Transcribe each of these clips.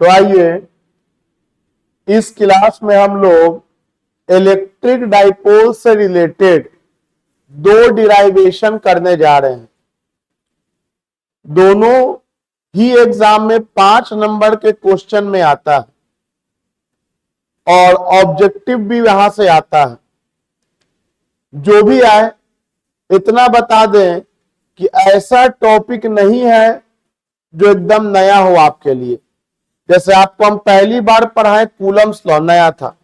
तो आइए इस क्लास में हम लोग इलेक्ट्रिक डाइपोल से रिलेटेड दो डिराइवेशन करने जा रहे हैं। दोनों ही एग्जाम में 5 नंबर के क्वेश्चन में आता है और ऑब्जेक्टिव भी वहां से आता है। जो भी आए इतना बता दें कि ऐसा टॉपिक नहीं है जो एकदम नया हो आपके लिए। जैसे आपको हम पहली बार पढ़ाए कूलम्स लॉ, नया था।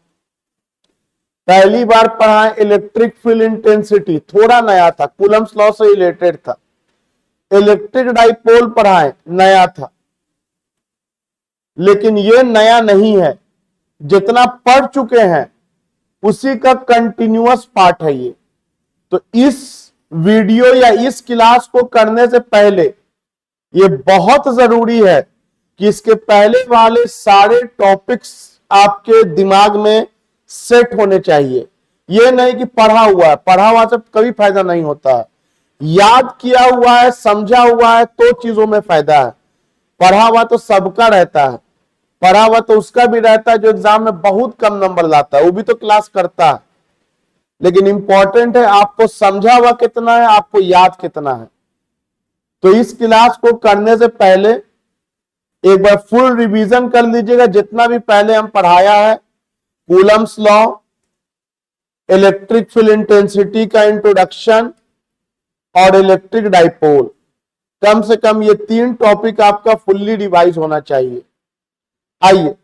पहली बार पढ़ाए इलेक्ट्रिक फील्ड इंटेंसिटी, थोड़ा नया था, कूलम्स लॉ से रिलेटेड था। इलेक्ट्रिक डाइपोल पढ़ाए, नया था। लेकिन ये नया नहीं है, जितना पढ़ चुके हैं उसी का कंटिन्यूअस पार्ट है ये। तो इस वीडियो या इस क्लास को करने से पहले ये बहुत जरूरी है कि इसके पहले वाले सारे टॉपिक्स आपके दिमाग में सेट होने चाहिए। ये नहीं कि पढ़ा हुआ से कभी फायदा नहीं होता है। याद किया हुआ है, समझा हुआ है तो चीजों में फायदा है। पढ़ा हुआ तो सबका रहता है, पढ़ा हुआ तो उसका भी रहता है जो एग्जाम में बहुत कम नंबर लाता है, वो भी तो क्लास करता है। लेकिन इंपॉर्टेंट है आपको समझा हुआ कितना है, आपको याद कितना है। तो इस क्लास को करने से पहले एक बार फुल रिवीजन कर लीजिएगा, जितना भी पहले हम पढ़ाया है। Coulomb's law, electric field intensity का इंट्रोडक्शन और इलेक्ट्रिक डाइपोल, कम से कम ये 3 टॉपिक आपका फुल्ली रिवाइज होना चाहिए। आइए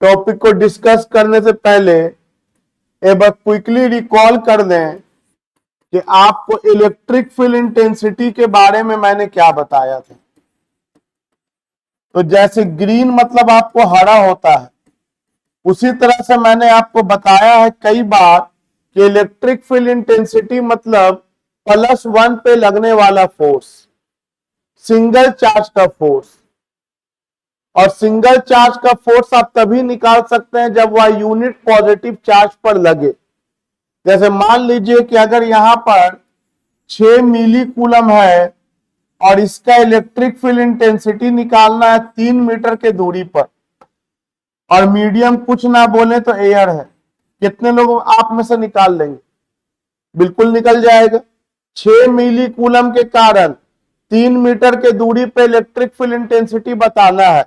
टॉपिक को डिस्कस करने से पहले एक बार क्विकली रिकॉल कर दें कि आपको इलेक्ट्रिक फील्ड इंटेंसिटी के बारे में मैंने क्या बताया था। तो जैसे ग्रीन मतलब आपको हरा होता है, उसी तरह से मैंने आपको बताया है कई बार कि इलेक्ट्रिक फील्ड इंटेंसिटी मतलब +1 पे लगने वाला फोर्स, सिंगल चार्ज का फोर्स। और सिंगल चार्ज का फोर्स आप तभी निकाल सकते हैं जब वह यूनिट पॉजिटिव चार्ज पर लगे। जैसे मान लीजिए कि अगर यहां पर 6 मिली कूलम है और इसका इलेक्ट्रिक फील्ड इंटेंसिटी निकालना है 3 मीटर के दूरी पर, और मीडियम कुछ ना बोले तो एयर है, कितने लोग आप में से निकाल लेंगे? बिल्कुल निकल जाएगा। 6 मिली कूलम के कारण 3 मीटर के दूरी पे इलेक्ट्रिक फील्ड इंटेंसिटी बताना है।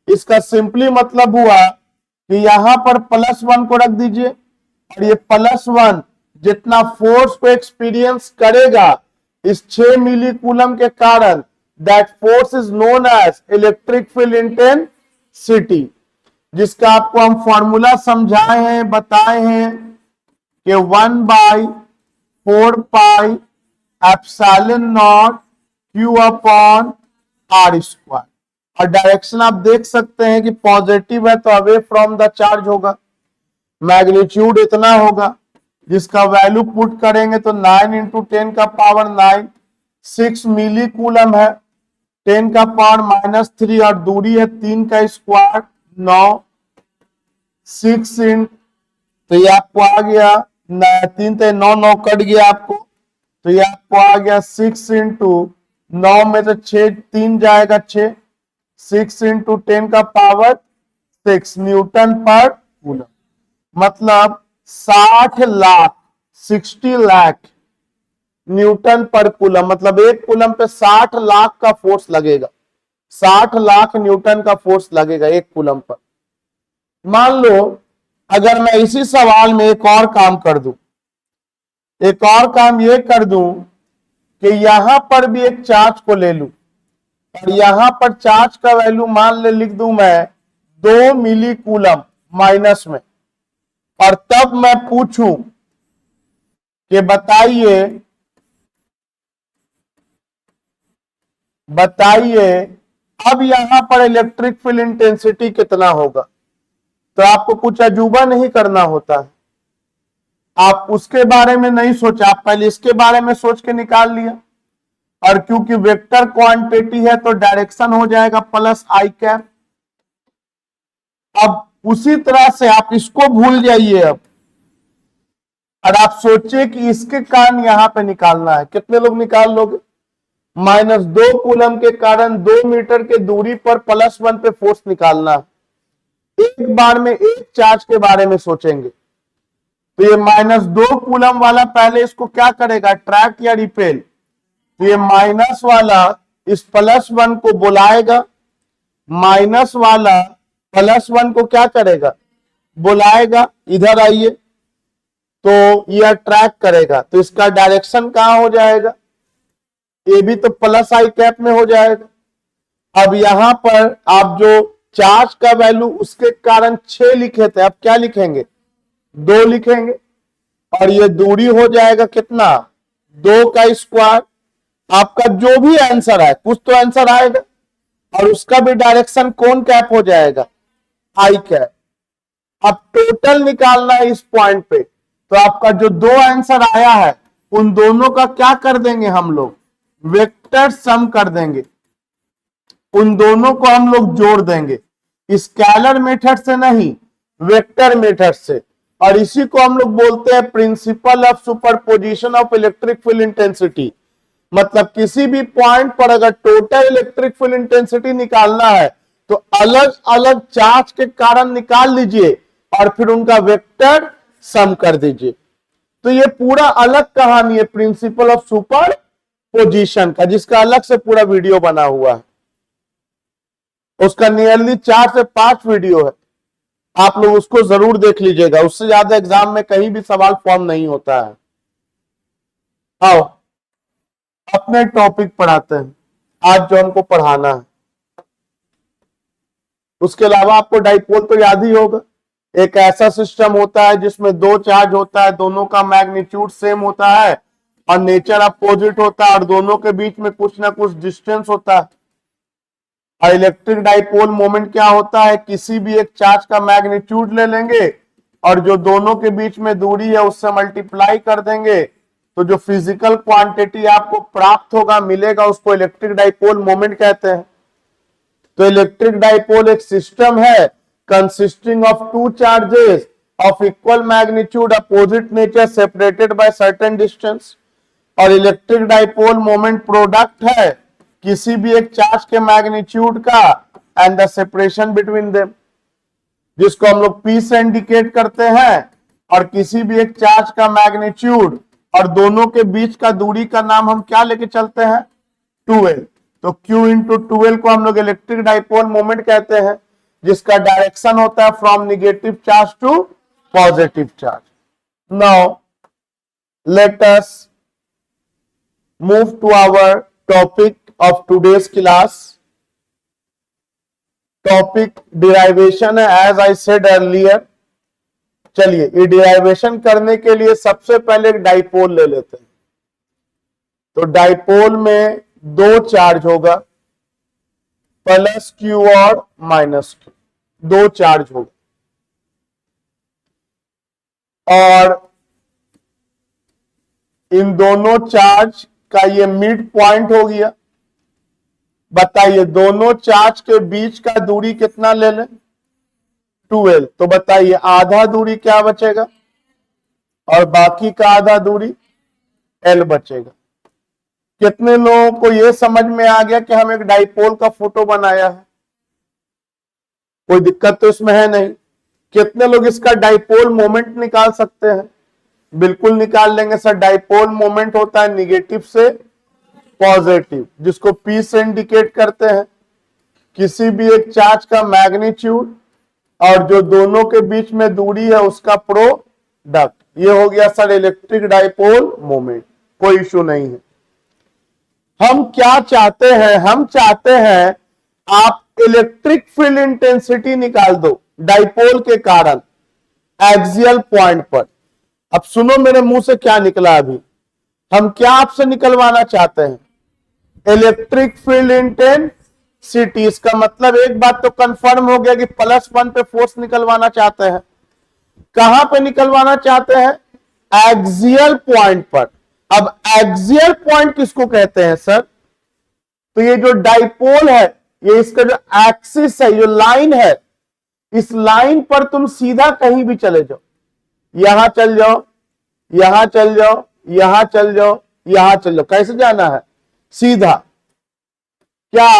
इसका सिंपली मतलब हुआ कि यहां पर +1 को रख दीजिए और ये +1 जितना फोर्स को एक्सपीरियंस करेगा इस 6 मिली कूलम के कारण, that force is known as electric field intensity, जिसका आपको हम फॉर्मूला समझाए हैं, बताए हैं कि 1/4 epsilon naught Q upon r²। और डायरेक्शन आप देख सकते हैं कि पॉजिटिव है तो अवे फ्रॉम द चार्ज होगा। मैग्नीट्यूड इतना होगा, जिसका वैल्यू पुट करेंगे तो 9 × 10⁻⁹ 6 मिली कूलम है, 10⁻³ और दूरी है 3 का स्क्वायर 9, 6 इन, तो ये आपको आ गया 3 × 9, 9 कट गया आपको, तो ये आपको आ गया 6 × 9 में से 6 3 जाएगा 6, 6 × 10⁻⁶ न्यूटन पर कूलम। मतलब 60 लाख न्यूटन पर कूलम, मतलब एक कूलम पे 60 लाख का फोर्स लगेगा। 60 लाख न्यूटन का फोर्स लगेगा एक कूलम पर। मान लो अगर मैं इसी सवाल में एक और काम कर दूं, एक और काम ये कर दूं कि यहां पर भी एक चार्ज को ले लूं और यहां पर चार्ज का वैल्यू मान ले लिख दूं मैं 2 मिली कूलम माइनस में, और तब मैं पूछूं कि बताइए अब यहां पर इलेक्ट्रिक फील्ड इंटेंसिटी कितना होगा। तो आपको कुछ अजूबा नहीं करना होता है, आप उसके बारे में नहीं सोचा, आप पहले इसके बारे में सोच के निकाल लिया। और क्योंकि वेक्टर क्वांटिटी है तो डायरेक्शन हो जाएगा +i²। अब उसी तरह से आप इसको भूल जाइए अब, और आप सोचिए कि इसके कारण यहां पे निकालना है। कितने लोग निकाल लोगे? -2 कूलम के कारण 2 मीटर के दूरी पर +1 पे फोर्स निकालना। एक बार में एक चार्ज के बारे में सोचेंगे तो ये -2 कूलम वाला पहले इसको क्या करेगा, ट्रैक या रिपेल। तो ये माइनस वाला इस +1 को बुलाएगा, माइनस वाला +1 को क्या करेगा, बुलाएगा। इधर आइए तो यह ट्रैक करेगा, तो इसका डायरेक्शन कहां हो जाएगा, ये भी तो +i में हो जाएगा। अब यहां पर आप जो चार्ज का वैल्यू उसके कारण 6 लिखे थे, अब क्या लिखेंगे, 2 लिखेंगे। और ये दूरी हो जाएगा कितना, 2 का स्क्वायर। आपका जो भी आंसर है, कुछ तो आंसर आएगा, और उसका भी डायरेक्शन कौन कैप हो जाएगा, आई कैप। अब टोटल निकालना है इस पॉइंट पे, तो आपका जो 2 आंसर आया है उन दोनों का क्या कर देंगे हम लोग, वेक्टर सम कर देंगे, उन दोनों को हम लोग जोड़ देंगे, स्केलर मेथड से नहीं, वेक्टर मेथड से। और इसी को हम लोग बोलते हैं principal of superposition of electric field intensity. मतलब किसी भी पॉइंट पर अगर टोटल इलेक्ट्रिक फील्ड इंटेंसिटी निकालना है तो अलग अलग चार्ज के कारण निकाल लीजिए और फिर उनका वेक्टर सम कर दीजिए। तो ये पूरा अलग कहानी है प्रिंसिपल ऑफ सुपर पोजीशन का, जिसका अलग से पूरा वीडियो बना हुआ है। उसका नियरली 4 से 5 वीडियो है, आप लोग उसको जरूर देख लीजिएगा। उससे ज्यादा एग्जाम में कहीं भी सवाल फॉर्म नहीं होता है। आओ अपने टॉपिक पढ़ाते हैं आज जो हमको पढ़ाना है। उसके अलावा आपको डाइपोल तो याद ही होगा, एक ऐसा सिस्टम होता है जिसमें 2 चार्ज होता है, दोनों का मैग्नीट्यूड सेम होता है और नेचर अपोजिट होता है, और दोनों के बीच में कुछ ना कुछ डिस्टेंस होता है। और इलेक्ट्रिक डाइपोल मोमेंट क्या होता है, किसी भी एक चार्ज का मैग्नीट्यूड ले लेंगे और जो दोनों के बीच में दूरी है उससे मल्टीप्लाई कर देंगे, तो जो फिजिकल क्वांटिटी आपको प्राप्त होगा, मिलेगा, उसको इलेक्ट्रिक डाइपोल मोमेंट कहते हैं। तो इलेक्ट्रिक डाइपोल एक सिस्टम है consisting of 2 charges of equal magnitude opposite nature separated by certain distance. और इलेक्ट्रिक डाइपोल मोमेंट प्रोडक्ट है किसी भी एक चार्ज के मैग्नीट्यूड का and the separation between them, जिसको हम लोग P से इंडिकेट करते हैं। और किसी भी एक चार्ज का मैग्नीट्यूड और दोनों के बीच का दूरी का नाम हम क्या लेके चलते हैं, 2L। तो Q इंटू 2L को हम लोग इलेक्ट्रिक डाइपोल मोमेंट कहते हैं, जिसका डायरेक्शन होता है from negative charge to positive charge. Now let us move to our topic of today's class. Topic derivation है, एज आई सेड अर्लियर। चलिए ये डिराइवेशन करने के लिए सबसे पहले एक डाइपोल ले लेते हैं। तो डाइपोल में 2 चार्ज होगा, +Q और -Q, 2 चार्ज होगा। और इन दोनों चार्ज का ये मिड पॉइंट हो गया। बताइए दोनों चार्ज के बीच का दूरी कितना ले लें, 2L। तो बताइए आधा दूरी क्या बचेगा और बाकी का आधा दूरी L बचेगा। कितने लोगों को यह समझ में आ गया कि हम एक डाइपोल का फोटो बनाया है, कोई दिक्कत तो इसमें है नहीं। कितने लोग इसका डाइपोल मोमेंट निकाल सकते हैं, बिल्कुल निकाल लेंगे सर। डाइपोल मोमेंट होता है निगेटिव से पॉजिटिव, जिसको P से इंडिकेट करते हैं। किसी भी एक चार्ज का मैग्नीट्यूड और जो दोनों के बीच में दूरी है उसका प्रोडक्ट, ये हो गया सर इलेक्ट्रिक डाइपोल मोमेंट। कोई इश्यू नहीं है। हम क्या चाहते हैं, हम चाहते हैं आप इलेक्ट्रिक फील्ड इंटेंसिटी निकाल दो डाइपोल के कारण एक्सियल पॉइंट पर। अब सुनो मेरे मुंह से क्या निकला अभी। हम क्या आपसे निकलवाना चाहते हैं, इलेक्ट्रिक फील्ड इंटेंसिटी। इसका मतलब एक बात तो कंफर्म हो गया कि +1 पे फोर्स निकलवाना चाहते हैं। कहां पे निकलवाना चाहते हैं, एक्सियल पॉइंट पर। अब एक्सियल पॉइंट किसको कहते हैं सर, तो ये जो डाइपोल है, ये इसका जो एक्सिस है, जो लाइन है, इस लाइन पर तुम सीधा कहीं भी चले जाओ, यहां चल जाओ, यहां चल जाओ, यहां चल जाओ, यहां चल जाओ, कैसे जाना है, सीधा, क्या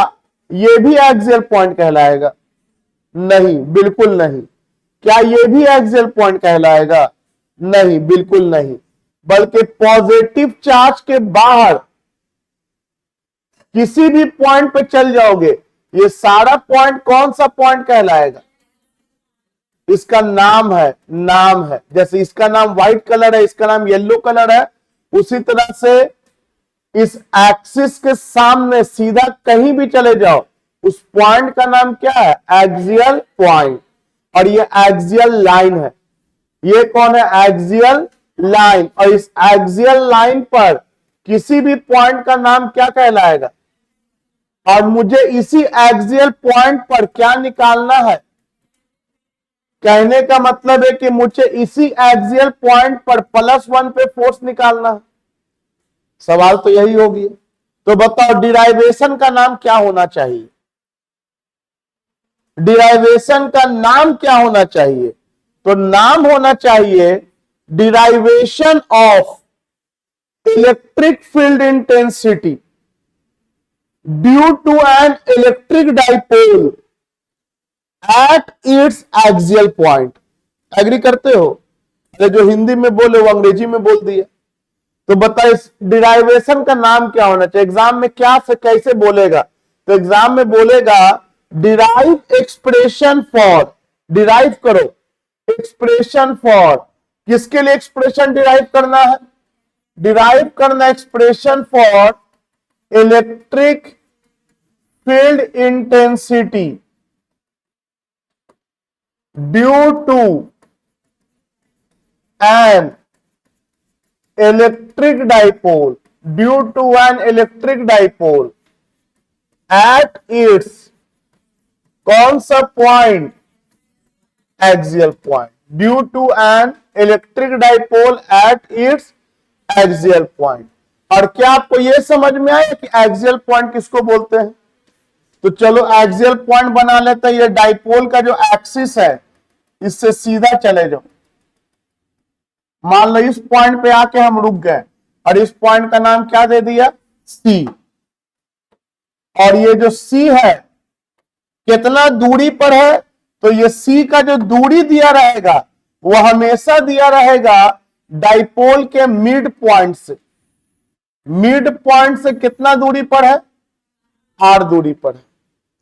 ये भी एक्सियल पॉइंट कहलाएगा? नहीं, बिल्कुल नहीं। क्या ये भी एक्सियल पॉइंट कहलाएगा? नहीं, बिल्कुल नहीं। बल्कि पॉजिटिव चार्ज के बाहर किसी भी पॉइंट पे चल जाओगे, ये सारा पॉइंट कौन सा पॉइंट कहलाएगा? इसका नाम है। जैसे इसका नाम व्हाइट कलर है, इसका नाम येलो कलर है, उसी तरह से इस एक्सिस के सामने सीधा कहीं भी चले जाओ, उस पॉइंट का नाम क्या है? Axial point. और ये एक्सियल लाइन है। ये कौन है? Axial line. और इस एक्सियल लाइन पर किसी भी पॉइंट का नाम क्या कहलाएगा? और मुझे इसी एक्सियल पॉइंट पर क्या निकालना है? कहने का मतलब है कि मुझे इसी एक्सियल पॉइंट पर +1 पे फोर्स निकालना है। सवाल तो यही होगी। तो बताओ डिराइवेशन का नाम क्या होना चाहिए? डिराइवेशन का नाम क्या होना चाहिए? तो नाम होना चाहिए derivation of electric field intensity due to an electric dipole at its axial point. Agree करते हो? अरे जो हिंदी में बोले वो अंग्रेजी में बोल दिया। तो बताइए इस डिराइवेशन का नाम क्या होना चाहिए? एग्जाम में क्या से कैसे बोलेगा? तो एग्जाम में बोलेगा डिराइव एक्सप्रेशन फॉर, डिराइव करो एक्सप्रेशन फॉर, किसके लिए एक्सप्रेशन डिराइव करना है? डिराइव करना expression for electric field intensity due to an electric dipole, due to an electric dipole at its कौन सा point? Axial point. Due to an electric dipole at its axial point. और क्या आपको यह समझ में आया कि एक्सियल पॉइंट किसको बोलते हैं? तो चलो एक्सियल पॉइंट बना लेते हैं। ये डाइपोल का जो एक्सिस है, इससे सीधा चले जाओ। मान लो इस पॉइंट पे आके हम रुक गए और इस पॉइंट का नाम क्या दे दिया? सी। और ये जो सी है कितना दूरी पर है? तो ये सी का जो दूरी दिया रहेगा वो हमेशा दिया रहेगा डाइपोल के मिड पॉइंट से। मिड पॉइंट से कितना दूरी पर है? आर दूरी पर है।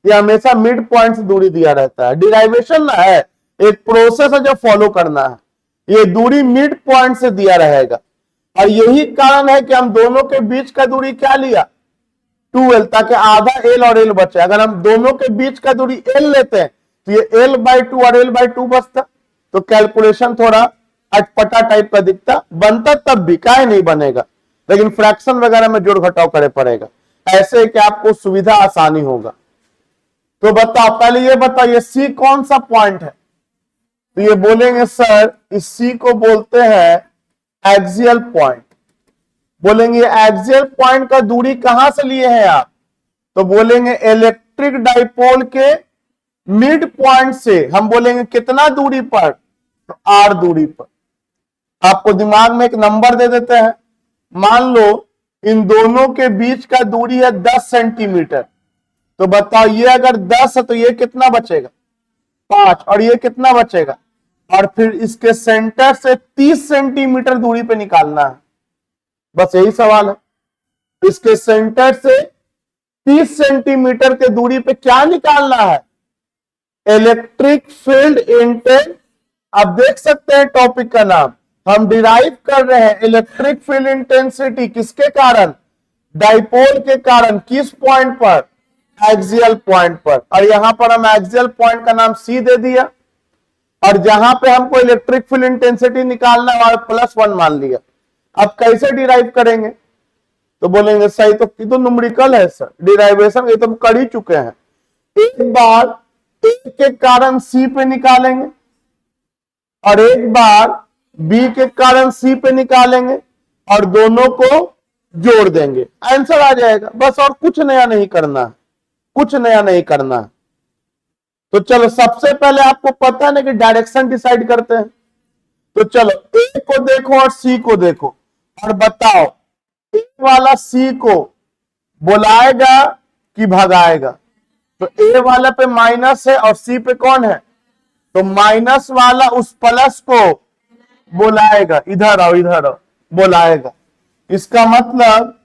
ये हमेशा मिड पॉइंट से दूरी दिया रहता है। डिराइवेशन ना है, एक प्रोसेस है जो फॉलो करना है। ये दूरी मिड पॉइंट से दिया रहेगा। और यही कारण है कि हम दोनों के बीच का दूरी क्या लिया? 2l, ताकि आधा l और l बचे। अगर हम दोनों के बीच का दूरी l लेते हैं तो ये l/2 और l/2 बचता। तो कैलकुलेशन थोड़ा अटपटा टाइप का दिखता, बनता तब भी, काहे नहीं बनेगा, लेकिन फ्रैक्शन वगैरह में जोड़ घटाव करे पड़ेगा। ऐसे कि आपको सुविधा आसानी होगा। तो बताओ, पहले ये बताओ ये सी कौन सा पॉइंट है? तो ये बोलेंगे सर इस सी को बोलते हैं एक्सियल पॉइंट। बोलेंगे एक्सियल पॉइंट का दूरी कहां से लिए हैं आप? तो बोलेंगे इलेक्ट्रिक डाइपोल के मिड पॉइंट से। हम बोलेंगे कितना दूरी पर? तो आर दूरी पर। आपको दिमाग में एक नंबर दे देते हैं। मान लो इन दोनों के बीच का दूरी है 10 सेंटीमीटर। तो बताओ ये अगर 10 है तो ये कितना बचेगा? 5। और ये कितना बचेगा? और फिर इसके सेंटर से 30 सेंटीमीटर दूरी पे निकालना है। बस यही सवाल है। इसके सेंटर से 30 सेंटीमीटर के दूरी पे क्या निकालना है? Electric field intensity. आप देख सकते हैं टॉपिक का नाम, हम डिराइव कर रहे हैं इलेक्ट्रिक फील्ड इंटेंसिटी किसके कारण? डाइपोल के कारण। किस पॉइंट पर? एक्सियल पॉइंट पर। और यहां पर हम एक्सियल पॉइंट का नाम सी दे दिया। और जहां पे हमको इलेक्ट्रिक फील्ड इंटेंसिटी निकालना है +1 मान लिया। अब कैसे डिराइव करेंगे? तो बोलेंगे सही, तो ये तो न्यूमेरिकल है सर, डिराइवेशन ये तो कर ही चुके हैं। एक बार ए के कारण सी पे निकालेंगे और एक बार बी के कारण सी पे निकालेंगे और दोनों को जोड़ देंगे, आंसर आ जाएगा। बस और कुछ नया नहीं करना है, कुछ नया नहीं करना है। तो चलो सबसे पहले आपको पता है ना कि डायरेक्शन डिसाइड करते हैं। तो चलो ए को देखो और सी को देखो और बताओ ए वाला सी को बुलाएगा कि भगाएगा? तो ए वाला पे माइनस है और सी पे कौन है? तो माइनस वाला उस प्लस को बुलाएगा, इधर आओ इधर आओ, बुलाएगा। इसका मतलब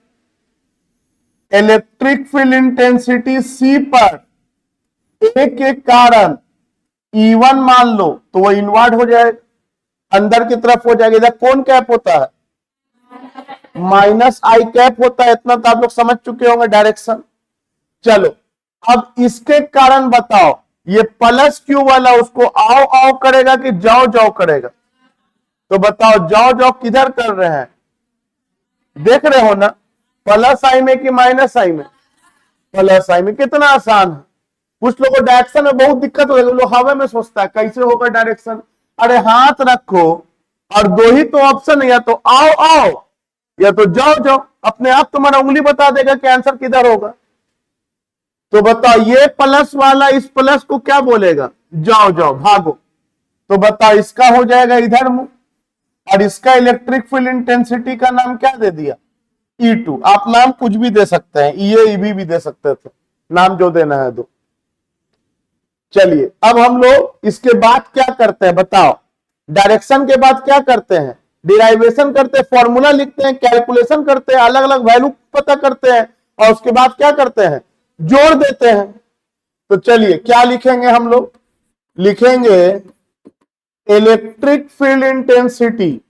इलेक्ट्रिक फील्ड इंटेंसिटी सी पर ए के कारण E1 मान लो तो वो इनवर्ट हो जाएगा, अंदर की तरफ हो जाएगा। इधर कौन कैप होता है? माइनस आई कैप होता है। इतना तो आप लोग समझ चुके होंगे डायरेक्शन। चलो अब इसके कारण बताओ, ये प्लस क्यू वाला उसको आओ आओ करेगा कि जाओ जाओ करेगा? तो बताओ जाओ जाओ किधर कर रहे हैं? देख रहे हो ना, प्लस आई में कि माइनस आई में? प्लस आई में। कितना आसान है। कुछ लोगों को डायरेक्शन में बहुत दिक्कत हो, लोग हवा में सोचता है कैसे होगा डायरेक्शन। अरे हाथ रखो और दो ही तो ऑप्शन है, या तो आओ आओ या तो जाओ जाओ। अपने आप तुम्हारा उंगली बता देगा कि आंसर किधर होगा। तो बताओ ये प्लस वाला इस प्लस को क्या बोलेगा? जाओ जाओ भागो। तो बताओ इसका हो जाएगा इधर मुंह, और इसका इलेक्ट्रिक फील्ड इंटेंसिटी का नाम क्या दे दिया? E2। आप नाम कुछ भी दे सकते हैं, EA EB भी दे सकते थे, नाम जो देना है दो। चलिए अब हम लोग इसके बाद क्या करते हैं बताओ? डायरेक्शन के बाद क्या करते हैं? डिराइवेशन करते हैं, फॉर्मूला लिखते हैं, कैलकुलेशन करते हैं, अलग अलग वैल्यू पता करते हैं, और उसके बाद क्या करते हैं? जोड़ देते हैं। तो चलिए क्या लिखेंगे हम लोग? लिखेंगे इलेक्ट्रिक फील्ड इंटेंसिटी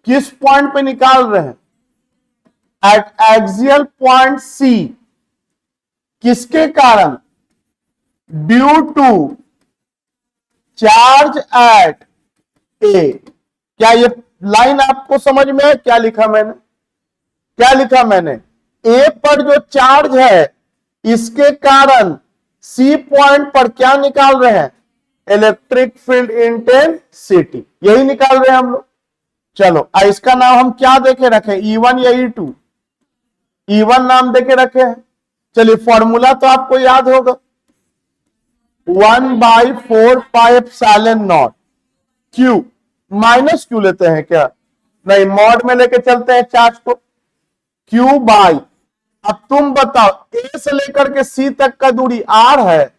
किस पॉइंट पे निकाल रहे हैं? At axial point C. किसके कारण? Due to charge at A. क्या ये लाइन आपको समझ में है? क्या लिखा मैंने? क्या लिखा मैंने? ए पर जो चार्ज है इसके कारण सी पॉइंट पर क्या निकाल रहे हैं? Electric field intensity. यही निकाल रहे हैं हम लोग। चलो इसका नाम हम क्या देके रखे? E1 या E2? E1 नाम देके रखे हैं। चलिए फॉर्मूला तो आपको याद होगा, 1/4πε0 क्यू। माइनस क्यू लेते हैं क्या? नहीं, मॉड में लेके चलते हैं चार्ज को। क्यू बाई, अब तुम बताओ ए से लेकर के सी तक का दूरी आर है,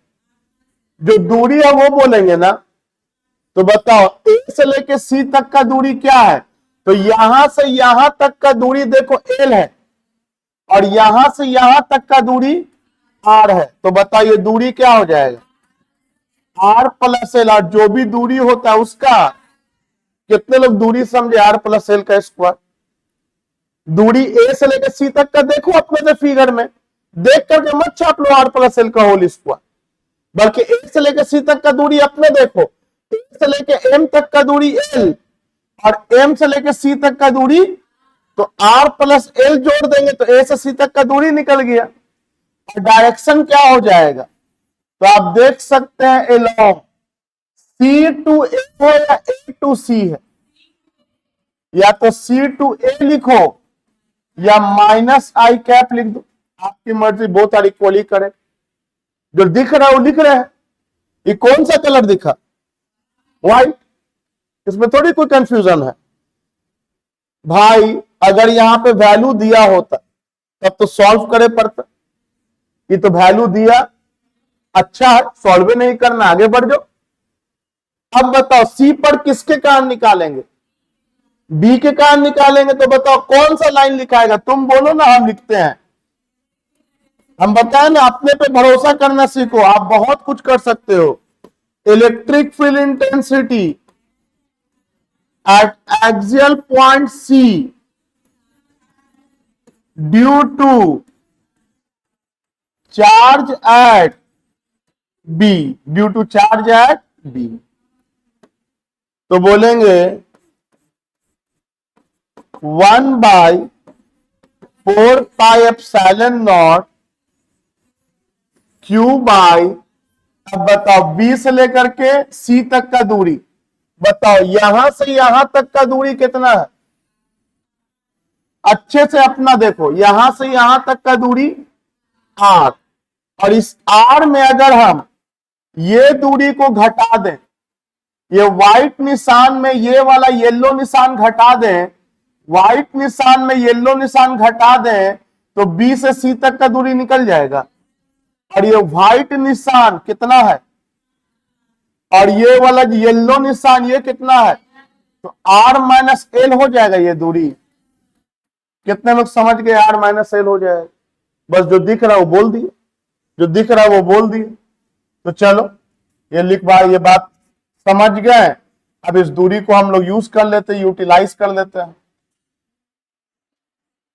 जो दूरी है वो बोलेंगे ना। तो बताओ ए से लेकर सी तक का दूरी क्या है? तो यहां से यहां तक का दूरी देखो एल है, और यहां से यहां तक का दूरी आर है। तो बताइए दूरी क्या हो जाएगा? R plus L. और जो भी दूरी होता है उसका, कितने लोग दूरी समझे? आर प्लस एल का स्क्वायर। दूरी ए से लेकर सी तक का देखो अपने से फिगर में, देख करके मत छाप लो आर प्लस एल का होल स्क्वायर, बल्कि ए से लेकर सी तक का दूरी अपने देखो। ए से लेकर एम तक का दूरी एल, और एम से लेकर सी तक का दूरी, तो आर प्लस एल जोड़ देंगे तो ए से सी तक का दूरी निकल गया। और डायरेक्शन क्या हो जाएगा? तो आप देख सकते हैं एलोंग सी टू ए है या ए टू सी है, या तो सी टू ए लिखो या माइनस आई कैप लिख दो, आपकी मर्जी, बहुत सारी इक्वली करें। जो दिख रहा है वो लिख रहे हैं। ये कौन सा कलर दिखा? व्हाइट। इसमें थोड़ी कोई कंफ्यूजन है भाई। अगर यहां पे वैल्यू दिया होता तब तो सॉल्व करे पड़ता। ये तो वैल्यू दिया, अच्छा है, सॉल्व नहीं करना, आगे बढ़ जाओ। अब बताओ सी पर किसके कारण निकालेंगे? बी के कारण निकालेंगे। तो बताओ कौन सा लाइन लिखाएगा? तुम बोलो ना, हम लिखते हैं। हम बताएं ना, अपने पे भरोसा करना सीखो, आप बहुत कुछ कर सकते हो। Electric field intensity at axial point C due to charge at B. Due to charge at B. तो बोलेंगे 1/4πε0 क्यू बाई, अब बताओ बी से लेकर के सी तक का दूरी, बताओ यहां से यहां तक का दूरी कितना है? अच्छे से अपना देखो, यहां से यहां तक का दूरी आर, और इस आर में अगर हम ये दूरी को घटा दें, ये व्हाइट निशान में ये वाला येलो निशान घटा दें, व्हाइट निशान में येलो निशान घटा दें, तो बी से सी तक का दूरी निकल जाएगा। और ये व्हाइट निशान कितना है, और ये वाला येलो निशान ये कितना है, तो आर माइनस एल हो जाएगा ये दूरी। कितने लोग समझ गए आर माइनस एल हो जाएगा? बस जो दिख रहा है वो बोल दिए, जो दिख रहा है वो बोल दिए। तो चलो ये ये बात समझ गए। अब इस दूरी को हम लोग यूज कर लेते हैं, यूटिलाइज कर लेते हैं।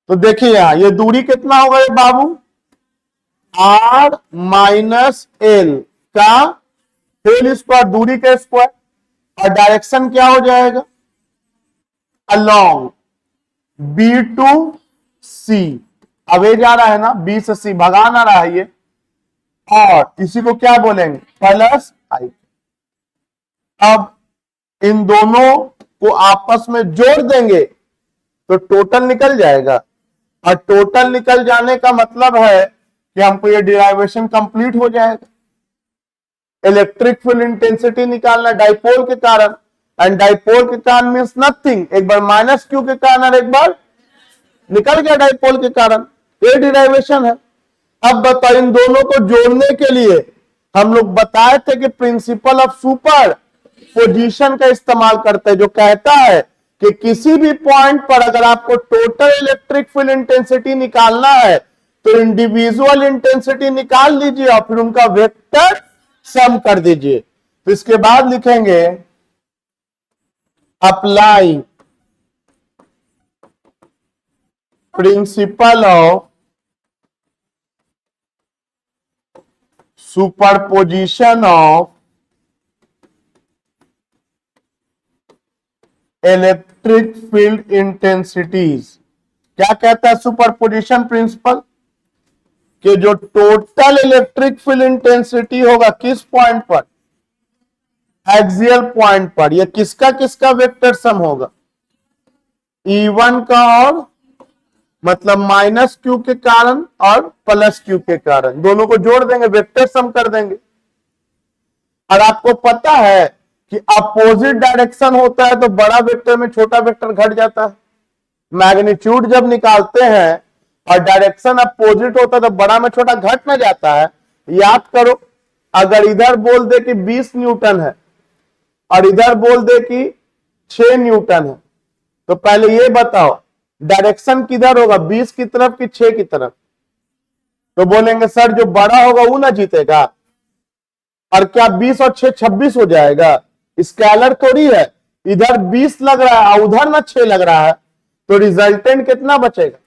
तो देखिए यहां ये दूरी कितना होगा ये बाबू, आर माइनस एल का होल स्क्वायर, दूरी का स्क्वायर, और डायरेक्शन क्या हो जाएगा, अलोंग बी टू सी। अब ये जा रहा है ना बी से सी, भगाना रहा है ये, और इसी को क्या बोलेंगे, प्लस आई। अब इन दोनों को आपस में जोड़ देंगे तो टोटल निकल जाएगा, और टोटल निकल जाने का मतलब है कि हमको ये डिराइवेशन कंप्लीट हो जाएगा। इलेक्ट्रिक फील्ड इंटेंसिटी निकालना डाइपोल के कारण, एंड डाइपोल के कारण मींस नथिंग, एक बार माइनस क्यू के कारण और एक बार निकल गया डाइपोल के कारण, ये डिराइवेशन है। अब बताओ इन दोनों को जोड़ने के लिए हम लोग बताए थे कि प्रिंसिपल ऑफ सुपर पोजीशन का इस्तेमाल करते हैं, जो कहता है कि किसी भी पॉइंट पर अगर आपको टोटल इलेक्ट्रिक फील्ड इंटेंसिटी निकालना है तो इंडिविजुअल इंटेंसिटी निकाल लीजिए और फिर उनका वेक्टर सम कर दीजिए। तो इसके बाद लिखेंगे apply principal of superposition of electric field intensities. क्या कहता है सुपरपोजिशन प्रिंसिपल, कि जो टोटल इलेक्ट्रिक फील्ड इंटेंसिटी होगा किस पॉइंट पर, एक्सियल पॉइंट पर, यह किसका किसका वेक्टर सम होगा, E1 का, और मतलब माइनस क्यू के कारण और प्लस क्यू के कारण, दोनों को जोड़ देंगे, वेक्टर सम कर देंगे। और आपको पता है कि अपोजिट डायरेक्शन होता है तो बड़ा वेक्टर में छोटा वेक्टर घट जाता है। मैग्नीट्यूड जब निकालते हैं और डायरेक्शन अपोजिट होता है तो बड़ा में छोटा घट ना जाता है। याद करो, अगर इधर बोल दे कि 20 न्यूटन है और इधर बोल दे कि 6 न्यूटन है, तो पहले ये बताओ डायरेक्शन किधर होगा, 20 की तरफ कि 6 की तरफ? तो बोलेंगे सर जो बड़ा होगा वो ना जीतेगा। और क्या 20 और 6 26 हो जाएगा? स्केलर थोड़ी है, इधर 20 लग रहा है और उधर ना 6 लग रहा है, तो रिजल्टेंट कितना बचेगा?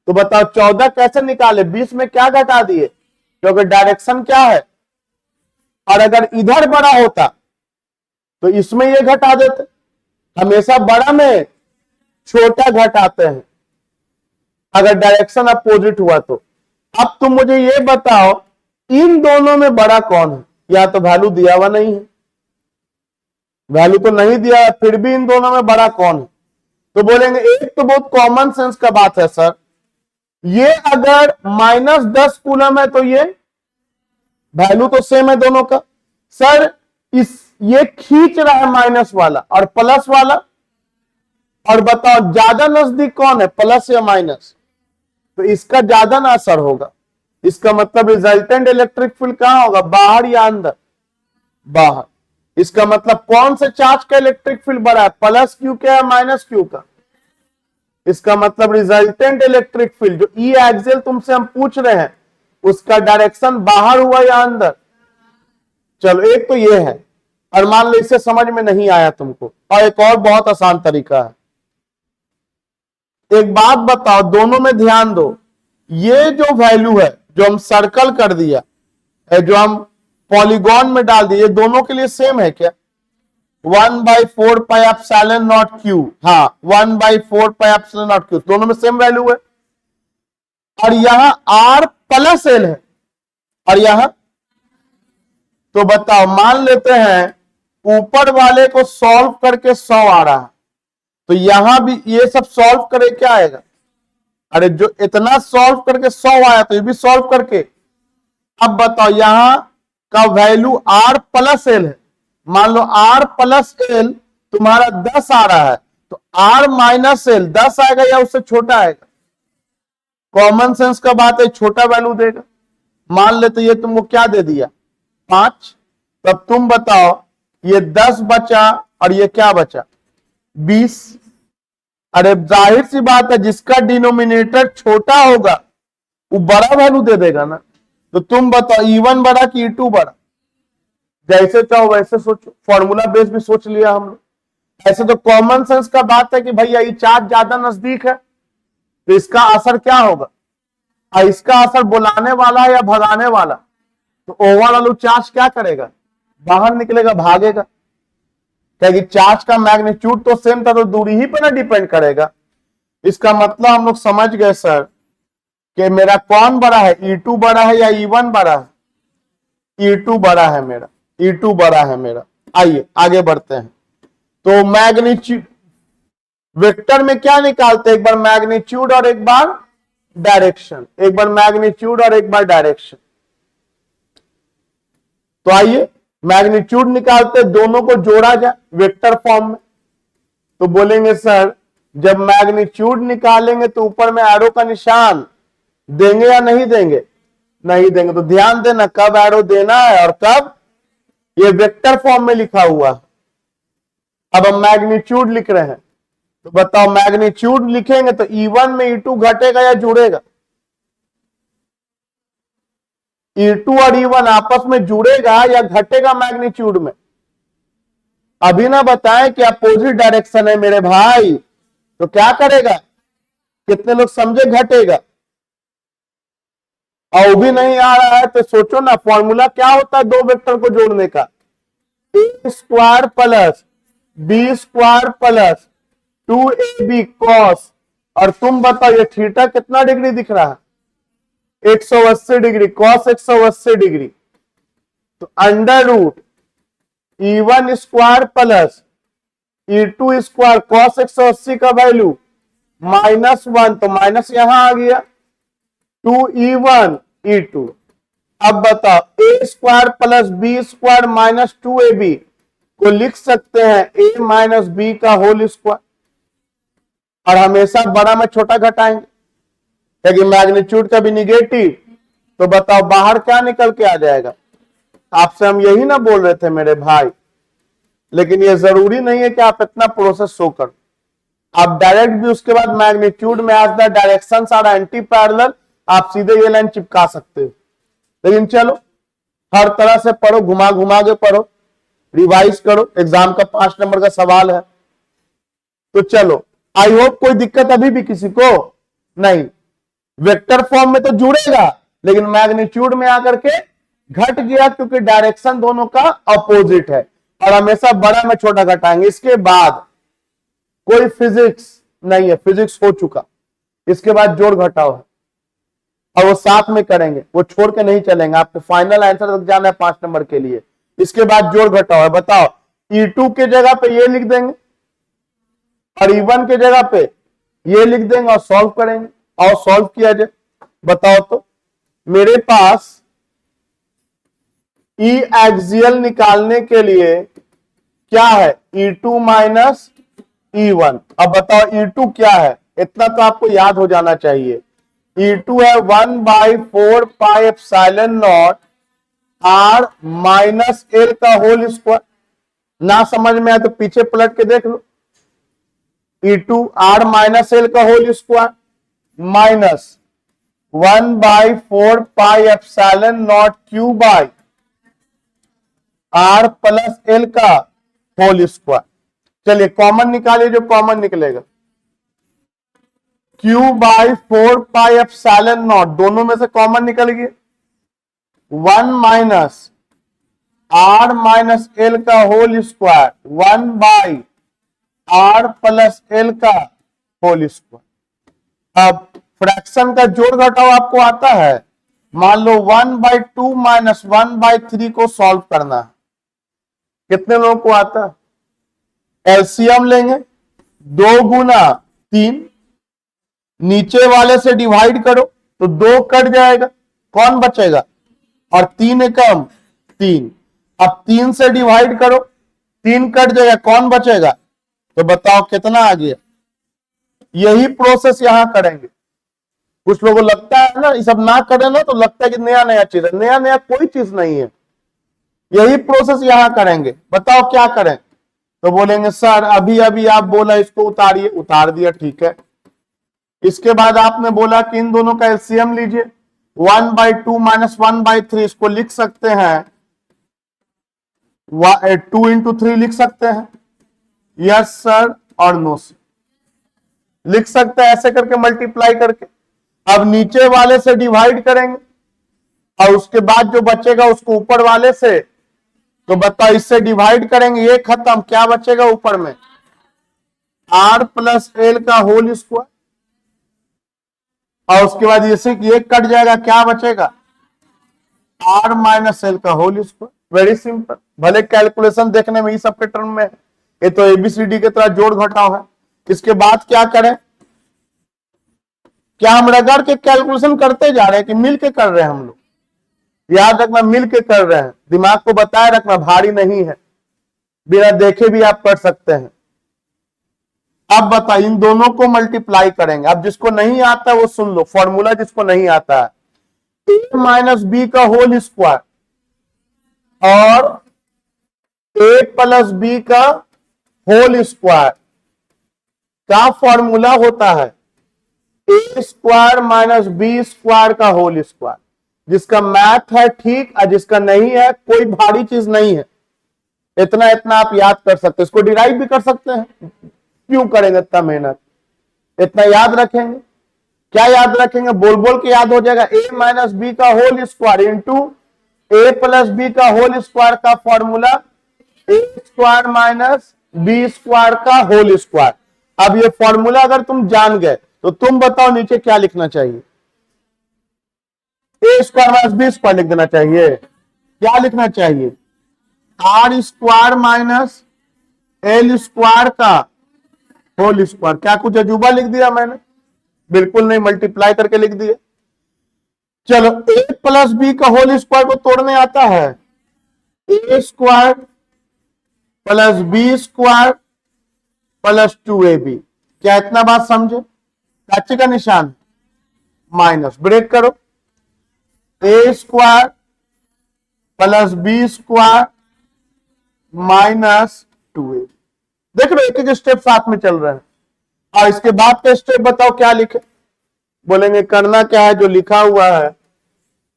तो बताओ 14 कैसे निकाले, 20 में क्या घटा दिए, क्योंकि डायरेक्शन क्या है। और अगर इधर बड़ा होता तो इसमें ये घटा देते, हमेशा बड़ा में छोटा घटाते हैं अगर डायरेक्शन अपोजिट हुआ तो। अब तुम मुझे ये बताओ इन दोनों में बड़ा कौन है? या तो वैल्यू दिया हुआ नहीं है, वैल्यू तो नहीं दिया है, फिर भी इन दोनों में बड़ा कौन है? तो बोलेंगे एक तो बहुत कॉमन सेंस का बात है सर, ये अगर -10 कूलम है तो ये वैल्यू तो सेम है दोनों का। सर ये खींच रहा है माइनस वाला और प्लस वाला, और बताओ ज्यादा नजदीक कौन है, प्लस या माइनस? तो इसका ज्यादा ना असर होगा। इसका मतलब रिजल्टेंट इलेक्ट्रिक फील्ड कहां होगा, बाहर या अंदर? बाहर। इसका मतलब कौन से चार्ज का इलेक्ट्रिक फील्ड बड़ा है, प्लस क्यू का या माइनस क्यू का? इसका मतलब रिजल्टेंट इलेक्ट्रिक फील्ड जो ई एक्सियल तुमसे हम पूछ रहे हैं उसका डायरेक्शन बाहर हुआ या अंदर? चलो एक तो ये है, और मान लो इसे समझ में नहीं आया तुमको, और एक और बहुत आसान तरीका है। एक बात बताओ, दोनों में ध्यान दो, ये जो वैल्यू है जो हम सर्कल कर दिया, जो हम पॉलीगॉन में डाल दिए, दोनों के लिए सेम है क्या? 1/4 पाई एप्सिलॉन नॉट क्यू, हाँ 1/4 पाई एप्सिलॉन नॉट क्यू, दोनों में सेम वैल्यू है। और यहां R प्लस L है, और यहां तो बताओ, मान लेते हैं ऊपर वाले को सॉल्व करके 100 आ रहा है, तो यहां भी ये सब सॉल्व करे क्या आएगा? अरे जो इतना सॉल्व करके 100 आया तो ये भी सॉल्व करके। अब बताओ यहां का वैल्यू R प्लस L है, मान लो R प्लस L तुम्हारा 10 आ रहा है, तो R माइनस L 10 आएगा या उससे छोटा आएगा? कॉमन सेंस का बात है, छोटा वैल्यू देगा। मान ले तो ये तुमको क्या दे दिया 5, तब तुम बताओ ये 10 बचा और ये क्या बचा 20। अरे जाहिर सी बात है जिसका डिनोमिनेटर छोटा होगा वो बड़ा वैल्यू दे देगा ना। तो तुम बताओ E1 बड़ा कि E2 बड़ा? जैसे चाहो वैसे सोचो, फॉर्मूला बेस भी सोच लिया हम लोग। ऐसे तो कॉमन सेंस का बात है कि भैया ये चार्ज ज्यादा नजदीक है तो इसका असर क्या होगा, और इसका असर बुलाने वाला है या भगाने वाला। तो ओवरऑल चार्ज क्या करेगा, बाहर निकलेगा, भागेगा। क्योंकि चार्ज का मैग्नीट्यूड तो सेम था, तो दूरी ही पर ना डिपेंड करेगा। इसका मतलब हम लोग समझ गए सर कि मेरा कौन बड़ा है, E2 बड़ा है या E1 बड़ा है? E2 बड़ा है मेरा, E2 बड़ा है मेरा। आइए आगे बढ़ते हैं। तो मैग्नीट्यूड वेक्टर में क्या निकालते हैं, एक बार मैग्नीट्यूड और एक बार डायरेक्शन, एक बार मैग्नीट्यूड और एक बार डायरेक्शन। तो आइए मैग्नीट्यूड निकालते, दोनों को जोड़ा जाए वेक्टर फॉर्म में। तो बोलेंगे सर जब मैग्नीट्यूड निकालेंगे तो ऊपर में एरो का निशान देंगे या नहीं देंगे? नहीं देंगे। तो ध्यान देना कब एरो देना है और कब, ये वेक्टर फॉर्म में लिखा हुआ। अब हम मैग्नीट्यूड लिख रहे हैं, तो बताओ मैग्नीट्यूड लिखेंगे तो E1 में E2 घटेगा या जुड़ेगा? E2 और E1 आपस में जुड़ेगा या घटेगा मैग्नीट्यूड में? अभी ना बताएं कि अपोजिट डायरेक्शन है मेरे भाई, तो क्या करेगा? कितने लोग समझे? घटेगा। और भी नहीं आ रहा है तो सोचो ना फॉर्मूला क्या होता है दो वेक्टर को जोड़ने का, a square plus b square plus 2ab cos, और तुम बताओ ये थीटा कितना डिग्री दिख रहा है? 180 डिग्री, कॉस 180 डिग्री। तो under root E1 square plus E2 square cos 180 का वैल्यू -1, तो माइनस यहां आ गया 2E1 E2। अब बताओ a square plus B square minus 2ab को लिख सकते हैं a माइनस बी का होल स्क्वायर, और हमेशा बड़ा में छोटा घटाएंगे क्योंकि मैग्नीट्यूड का भी निगेटिव। तो बताओ बाहर क्या निकल के आ जाएगा? आपसे हम यही ना बोल रहे थे मेरे भाई। लेकिन ये जरूरी नहीं है कि आप इतना प्रोसेस शो कर, आप डायरेक्ट भी उसके बाद मैग्नीट्यूड में as the directions are anti parallel आप सीधे ये लाइन चिपका सकते हो। लेकिन चलो हर तरह से पढ़ो, घुमा घुमा के पढ़ो, रिवाइज करो, एग्जाम का 5 नंबर का सवाल है। तो चलो आई होप कोई दिक्कत अभी भी किसी को नहीं। वेक्टर फॉर्म में तो जुड़ेगा लेकिन मैग्नीट्यूड में आकर के घट गया क्योंकि डायरेक्शन दोनों का अपोजिट है, और हमेशा बड़ा में छोटा घटाएंगे। इसके बाद कोई फिजिक्स नहीं है, फिजिक्स हो चुका। इसके बाद जोड़ घटाओ है और वो साथ में करेंगे, वो छोड़ के नहीं चलेंगे। आपको फाइनल आंसर तक जाना है 5 नंबर के लिए। इसके बाद जोड़ घटाओ है। बताओ E2 के जगह पे ये लिख देंगे और E1 के जगह पे ये लिख देंगे और सॉल्व करेंगे। और सॉल्व किया जाए, बताओ तो मेरे पास E एक्सियल निकालने के लिए क्या है, E2 माइनस E1। अब बताओ E2 क्या है, इतना तो आपको याद हो जाना चाहिए। E2 है 1/4 pi epsilon naught R minus L का होल स्क्वायर। ना समझ में आए तो पीछे पलट के देख लो। E2 R माइनस L का whole square minus 1/4 pi epsilon naught Q by R plus L का होल स्क्वायर। चलिए कॉमन निकालिए, जो कॉमन निकलेगा Q/4 पाई एप्सिलॉन नॉट, दोनों में से कॉमन निकल गया। 1 माइनस R माइनस L का whole square 1/R plus L का होल स्क्वायर। अब फ्रैक्शन का जोड़ घटाओ आपको आता है। मान लो 1/2 माइनस 1/3 को सॉल्व करना है, कितने लोगों को आता है? एलसीएम लेंगे, 2 गुना 3, नीचे वाले से डिवाइड करो तो 2 कट जाएगा, कौन बचेगा? और 3 एकम 3। अब 3 से डिवाइड करो, 3 कट जाएगा, कौन बचेगा? तो बताओ कितना आ गया? यही प्रोसेस यहां करेंगे। कुछ लोगों को लगता है ना, ये सब ना करें ना तो लगता है कि नया नया चीज है। नया नया कोई चीज नहीं है, यही प्रोसेस यहां करेंगे। बताओ क्या करें? तो बोलेंगे सर अभी अभी आप बोला इसको उतारिए, उतार दिया, ठीक है। इसके बाद आपने बोला कि इन दोनों का एलसीएम लीजिए, 1/2 माइनस 1/3, इसको लिख सकते हैं 2 into 3 लिख सकते हैं। यस सर और नो सर, लिख सकते हैं ऐसे करके मल्टीप्लाई करके। अब नीचे वाले से डिवाइड करेंगे और उसके बाद जो बचेगा उसको ऊपर वाले से, तो बताओ इससे डिवाइड करेंगे, ये खत्म, क्या बचेगा ऊपर में? r प्लस एल का होल स्क्वायर, और उसके बाद ये कट जाएगा, क्या बचेगा? r माइनस एल का होल स्क्वायर। Very simple. भले कैलकुलेशन देखने में इस सब के टर्म में, ये तो एबीसीडी की तरह जोड़ घटाव है। इसके बाद क्या करें? क्या हम रगड़ के कैलकुलेशन करते जा रहे हैं कि मिल के कर रहे हैं हम लोग? याद रखना, मिल के कर रहे हैं, दिमाग को बताए रखना, भारी नहीं है, बिना देखे भी आप कर सकते हैं। अब बता, इन दोनों को मल्टीप्लाई करेंगे। अब जिसको नहीं आता वो सुन लो फॉर्मूला, जिसको नहीं आता है, a माइनस बी का होल स्क्वायर और a प्लस बी का होल स्क्वायर का फॉर्मूला होता है a square minus B square का होल स्क्वायर। जिसका मैथ है ठीक, और जिसका नहीं है कोई भारी चीज नहीं है, इतना इतना आप याद कर सकते हैं। इसको डिराइव भी कर सकते हैं, क्यों करेंगे इतना मेहनत? इतना याद रखेंगे। क्या याद रखेंगे? बोल बोल के याद हो जाएगा। a माइनस बी का whole square into a plus B का होल स्क्वायर का formula a square minus B square का होल स्क्वायर। अब ये फॉर्मूला अगर तुम जान गए तो तुम बताओ नीचे क्या लिखना चाहिए? a square minus B square लिख देना चाहिए। क्या लिखना चाहिए? r square minus L square का होल स्क्वायर। क्या कुछ अजूबा लिख दिया मैंने? बिल्कुल नहीं, मल्टीप्लाई करके लिख दिए। चलो, a प्लस बी का होल स्क्वायर को तोड़ने आता है, a square plus B square plus 2ab। क्या इतना बात समझे? काचे का निशान माइनस, ब्रेक करो, a square plus B square minus 2ab। देख लो एक एक स्टेप साथ में चल रहे हैं। और इसके बाद का स्टेप बताओ क्या लिखे? बोलेंगे करना क्या है, जो लिखा हुआ है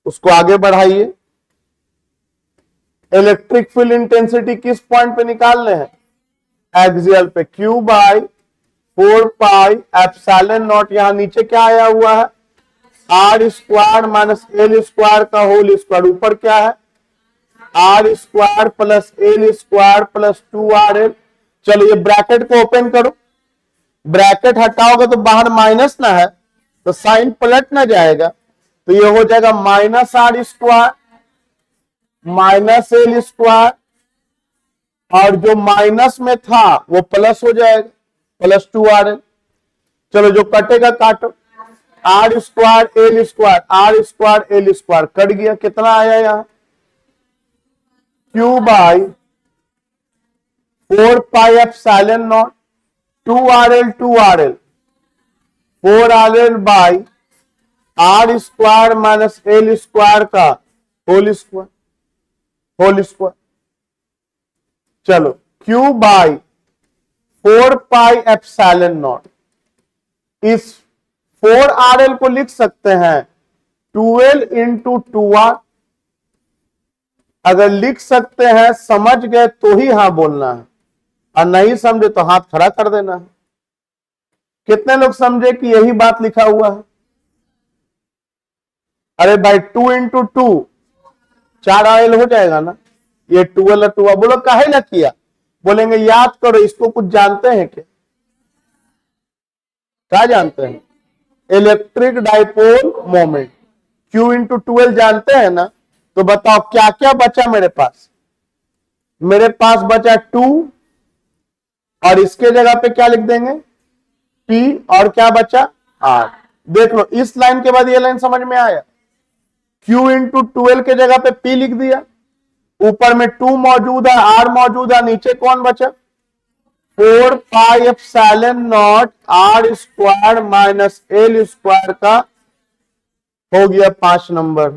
उसको आगे बढ़ाइए। इलेक्ट्रिक फील्ड इंटेंसिटी किस पॉइंट पे निकालने हैं? एक्सियल पे। Q by 4 pi epsilon not, यहां नीचे क्या आया हुआ है? r square minus L square का होल स्क्वायर। ऊपर क्या है? r square plus L square plus 2rl। चलो ये ब्रैकेट को ओपन करो, ब्रैकेट हटाओगे तो बाहर माइनस ना है तो साइन पलट ना जाएगा, तो ये हो जाएगा minus r square minus L square, और जो माइनस में था वो प्लस हो जाएगा, प्लस 2rl। चलो जो कटेगा काटो, r square L square, r square L square cut गया। कितना आया यहां? Q by 4 pi epsilon not 2rl 4rl by r square minus L square का होल स्क्वायर। चलो, Q by 4 pi epsilon not, इस 4rl को लिख सकते हैं 12 इंटू 2r। अगर लिख सकते हैं, समझ गए तो ही हाँ बोलना है, और नहीं समझे तो हाथ खड़ा कर देना है। कितने लोग समझे कि यही बात लिखा हुआ है? अरे भाई 2 इंटू 2 4rl हो जाएगा ना, ये 12 और 2। बोलो काहे ना किया? बोलेंगे याद करो, इसको कुछ जानते हैं क्या जानते हैं? Electric dipole moment Q into 12 जानते हैं ना? तो बताओ क्या क्या बचा मेरे पास? मेरे पास बचा 2, और इसके जगह पे क्या लिख देंगे? P, और क्या बचा? R। देख लो, इस लाइन के बाद ये लाइन समझ में आया। Q इंटू 12 के जगह पे P लिख दिया, ऊपर में 2 मौजूद है, R मौजूद है, नीचे कौन बचा? 4 पाई epsilon naught r square minus L square का हो गया 5 नंबर।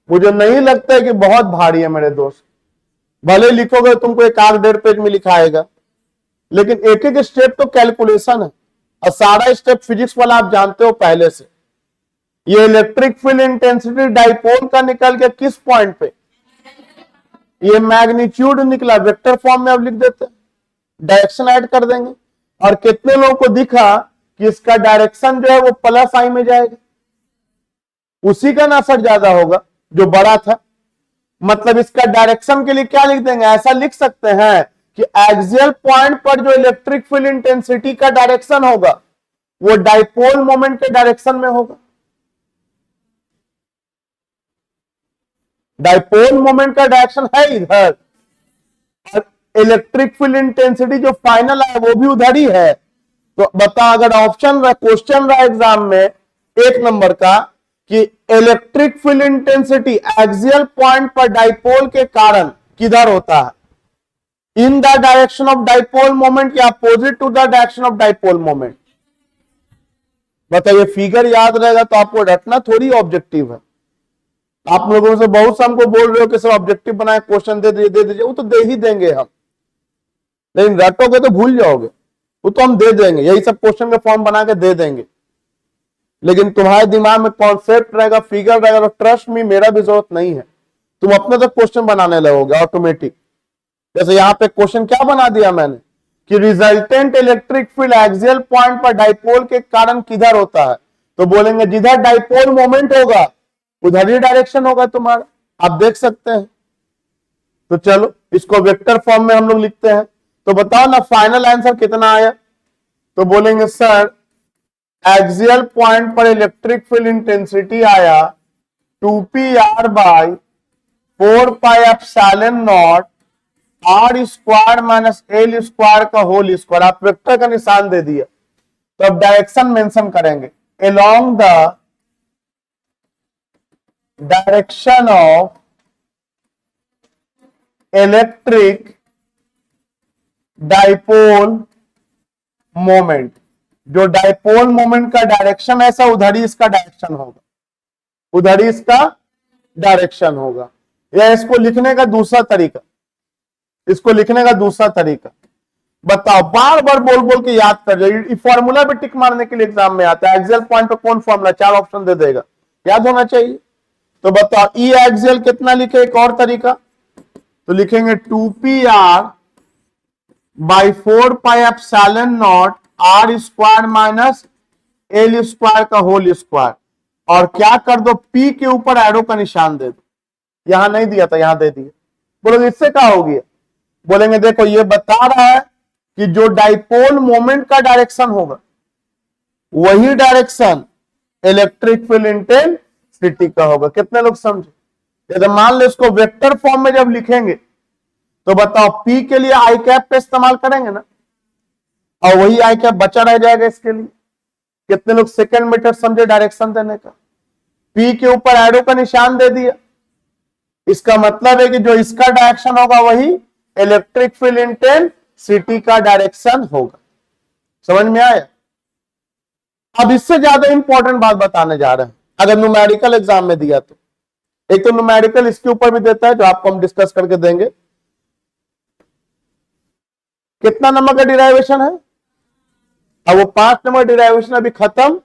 मुझे नहीं लगता है कि बहुत भारी है मेरे दोस्त। भले लिखोगे तुमको एक आध 1.5 पेज में लिखाएगा, लेकिन एक एक स्टेप तो कैलकुलेशन है और सारा स्टेप फिजिक्स वाला आप जानते हो पहले से। ये इलेक्ट्रिक फील्ड इंटेंसिटी डाइपोल का निकल गया किस पॉइंट पे? ये मैग्नीट्यूड निकला, वेक्टर फॉर्म में अब लिख देते हैं, डायरेक्शन ऐड कर देंगे। और कितने लोगों को दिखा कि इसका डायरेक्शन जो है वो प्लस आई में जाएगा, उसी का ना असर ज्यादा होगा जो बड़ा था। मतलब इसका डायरेक्शन के लिए क्या लिख देंगे? ऐसा लिख सकते हैं कि एक्सियल पॉइंट पर जो इलेक्ट्रिक फील्ड इंटेंसिटी का डायरेक्शन होगा वो डाइपोल मोमेंट के डायरेक्शन में होगा। डाइपोल मोमेंट का डायरेक्शन है इधर, और इलेक्ट्रिक फील्ड इंटेंसिटी जो फाइनल है वो भी उधर ही है। तो बता, अगर ऑप्शन रहा, क्वेश्चन रहा एग्जाम में 1 नंबर का कि electric field intensity axial point पर डाइपोल के कारण किधर होता है? In the direction of dipole moment या opposite to the direction of dipole moment? बताइए, फिगर याद रहेगा तो आपको रटना थोड़ी ऑब्जेक्टिव है। आप लोगों से बहुत से हमको बोल रहे हो कि सब ऑब्जेक्टिव बनाए, क्वेश्चन दे दीजिए, वो तो दे ही देंगे हम, लेकिन रटोगे तो भूल जाओगे। वो तो हम दे देंगे, यही सब क्वेश्चन के फॉर्म बना के दे देंगे, लेकिन तुम्हारे दिमाग में कॉन्सेप्ट रहेगा, फिगर रहेगा, तो ट्रस्ट में मेरा भी जरूरत नहीं है, तुम अपने तक क्वेश्चन बनाने लगोगे ऑटोमेटिक। जैसे यहां पे क्वेश्चन क्या बना दिया मैंने कि resultant electric field axial point पर डाइपोल के कारण किधर होता है? तो बोलेंगे जिधर डाइपोल मोमेंट होगा उधर ही डायरेक्शन होगा तुम्हारा। आप देख सकते हैं। तो चलो इसको वेक्टर फॉर्म में हम लोग लिखते हैं। तो बताओ ना फाइनल आंसर कितना आया? तो बोलेंगे सर एक्सियल पॉइंट पर इलेक्ट्रिक फील्ड इंटेंसिटी आया 2πr by 4πε0 r square minus L square का होल स्क्वायर। आप वेक्टर का निशान दे दिया, तो अब डायरेक्शन मेंशन करेंगे, along the direction of electric dipole moment. जो डाइपोल मोमेंट का डायरेक्शन ऐसा उधर ही इसका डायरेक्शन होगा, उधर ही इसका डायरेक्शन होगा। या इसको लिखने का दूसरा तरीका, इसको लिखने का दूसरा तरीका बताओ, बार बार बोल बोल के याद कर जाइए। फॉर्मूला पे टिक मारने के लिए एग्जाम में आता है, एक्सियल पॉइंट पे कौन फॉर्मूला, 4 ऑप्शन दे देगा, याद होना चाहिए। तो बताओ ई एक्सियल कितना लिखे? एक और तरीका, तो लिखेंगे 2πr by 4πε0 r square minus L square का होल स्क्वायर। और क्या कर दो, P के ऊपर एरो का निशान दे दो। यहां नहीं दिया था, यहां दे दिया। बोलोगे इससे क्या हो गया? बोलेंगे देखो ये बता रहा है कि जो डाइपोल मोमेंट का डायरेक्शन होगा वही डायरेक्शन इलेक्ट्रिक फील्ड इंटेंसिटी का होगा। कितने लोग समझे? यदि मान लो इसको वेक्टर फॉर्म में जब लिखेंगे तो बताओ P के लिए आई कैप का इस्तेमाल करेंगे ना, और वही आई कैप बचा रह जाएगा इसके लिए। कितने लोग सेकंड मेथड समझे डायरेक्शन देने का? P के ऊपर एरो का निशान दे दिया, इसका मतलब है कि जो इसका डायरेक्शन होगा वही इलेक्ट्रिक फील्ड इंटेंसिटी का डायरेक्शन होगा। समझ में आया? अब इससे ज्यादा इंपॉर्टेंट बात बताने जा रहे हैं, अगर न्यूमेरिकल एग्जाम में दिया तो। एक तो न्यूमेरिकल इसके ऊपर भी देता है जो आपको हम डिस्कस करके देंगे। कितना नंबर का डिराइवेशन है? अब वो 5 नंबर डिराइवेशन अभी खत्म